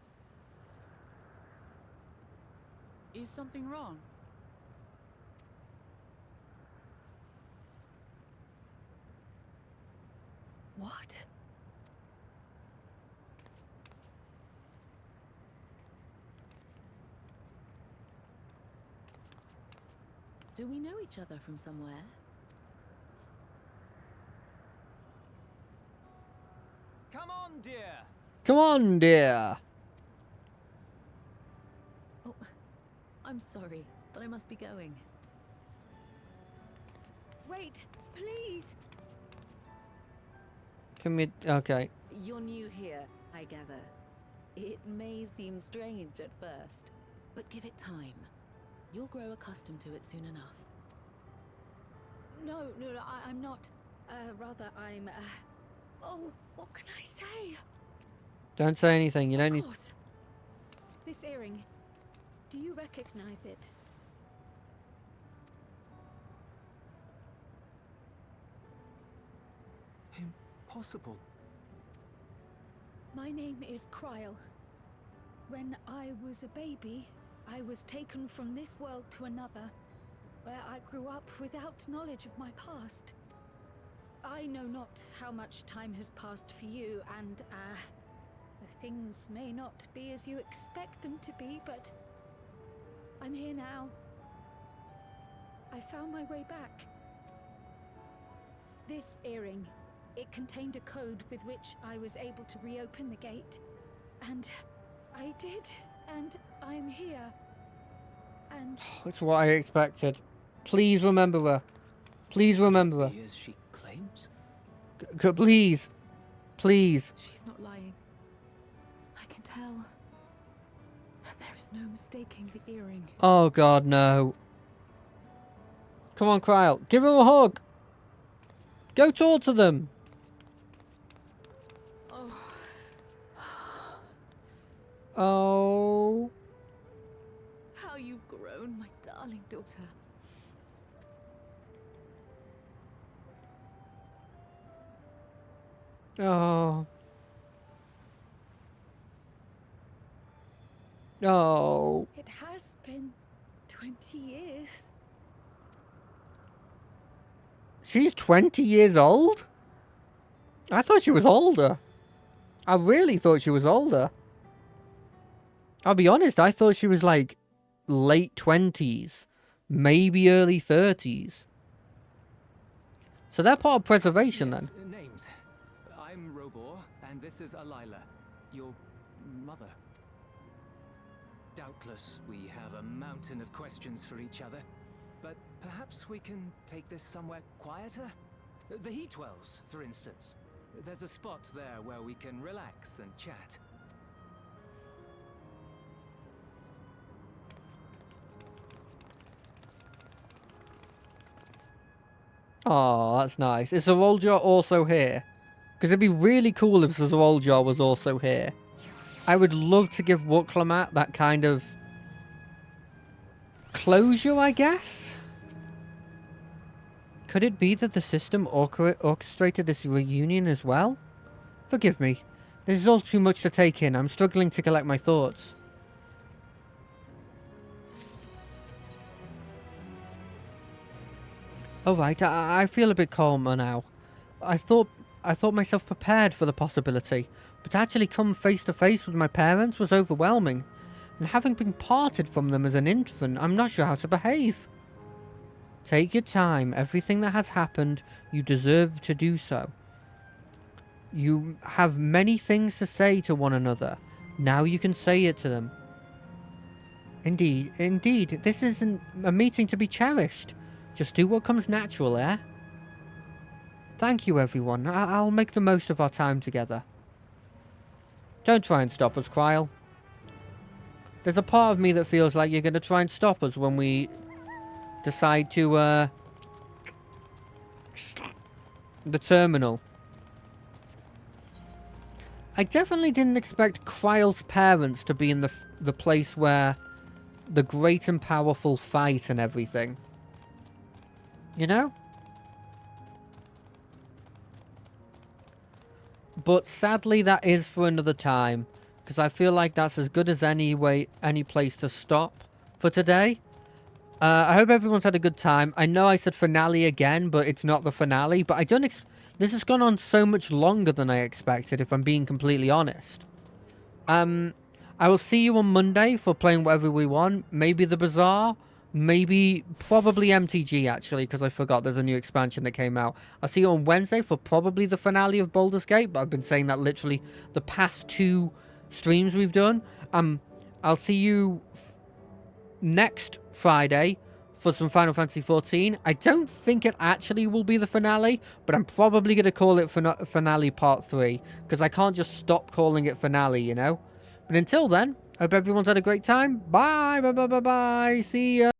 Is something wrong? What? Do we know each other from somewhere? Come on, dear. Come on, dear. Oh, I'm sorry, but I must be going. Wait, please. Can we... Okay. You're new here, I gather. It may seem strange at first, but give it time. You'll grow accustomed to it soon enough. No, I'm not. Rather, I'm. Oh, what can I say? Don't say anything. You don't need... Of course. This earring. Do you recognize it? Impossible. My name is Kryle. When I was a baby, I was taken from this world to another, where I grew up without knowledge of my past. I know not how much time has passed for you, and, things may not be as you expect them to be, but I'm here now. I found my way back. This earring, it contained a code with which I was able to reopen the gate. And I did, and I'm here. And It's what I expected. Please remember her. Please remember her. As she claims? Please. Please. She's not lying. I can tell. There is no mistaking the earring. Oh god, no. Come on, Kryle. Give her a hug. Go talk to them. Oh. How you've grown, my darling daughter. Oh. Oh. it has been 20 years. She's 20 years old? I thought she was older. I really thought she was older. I'll be honest, I thought she was like late 20s, maybe early 30s. So they're part of preservation Yes, then. Names. I'm Robor, and this is Alila, your mother. Doubtless, we have a mountain of questions for each other, but perhaps we can take this somewhere quieter? The heat wells, for instance. There's a spot there where we can relax and chat. Oh, that's nice. Is Zeroljar also here? Because it'd be really cool if Zeroljar was also here. I would love to give Wuklamat that kind of closure, I guess? Could it be that the system orchestrated this reunion as well? Forgive me. This is all too much to take in. I'm struggling to collect my thoughts. Alright, I feel a bit calmer now. I thought myself prepared for the possibility, but to actually come face to face with my parents was overwhelming. And having been parted from them as an infant, I'm not sure how to behave. Take your time. Everything that has happened, you deserve to do so. You have many things to say to one another. Now you can say it to them. Indeed, this isn't a meeting to be cherished. Just do what comes natural, eh? Thank you, everyone. I'll make the most of our time together. Don't try and stop us, Kryle. There's a part of me that feels like you're going to try and stop us when we decide to, the terminal. I definitely didn't expect Kryle's parents to be in the place where the great and powerful fight and everything. You know? But sadly, that is for another time. Because I feel like that's as good as any place to stop for today. I hope everyone's had a good time. I know I said finale again, but it's not the finale. But I don't this has gone on so much longer than I expected, if I'm being completely honest. I will see you on Monday for playing whatever we want. Maybe the Bazaar. Probably MTG, actually, because I forgot there's a new expansion that came out. I'll see you on Wednesday for probably the finale of Baldur's Gate, but I've been saying that literally the past 2 streams we've done. I'll see you next Friday for some Final Fantasy XIV. I don't think it actually will be the finale, but I'm probably going to call it finale part 3, because I can't just stop calling it finale, you know? But until then, hope everyone's had a great time. Bye, bye, bye, bye, bye. See ya.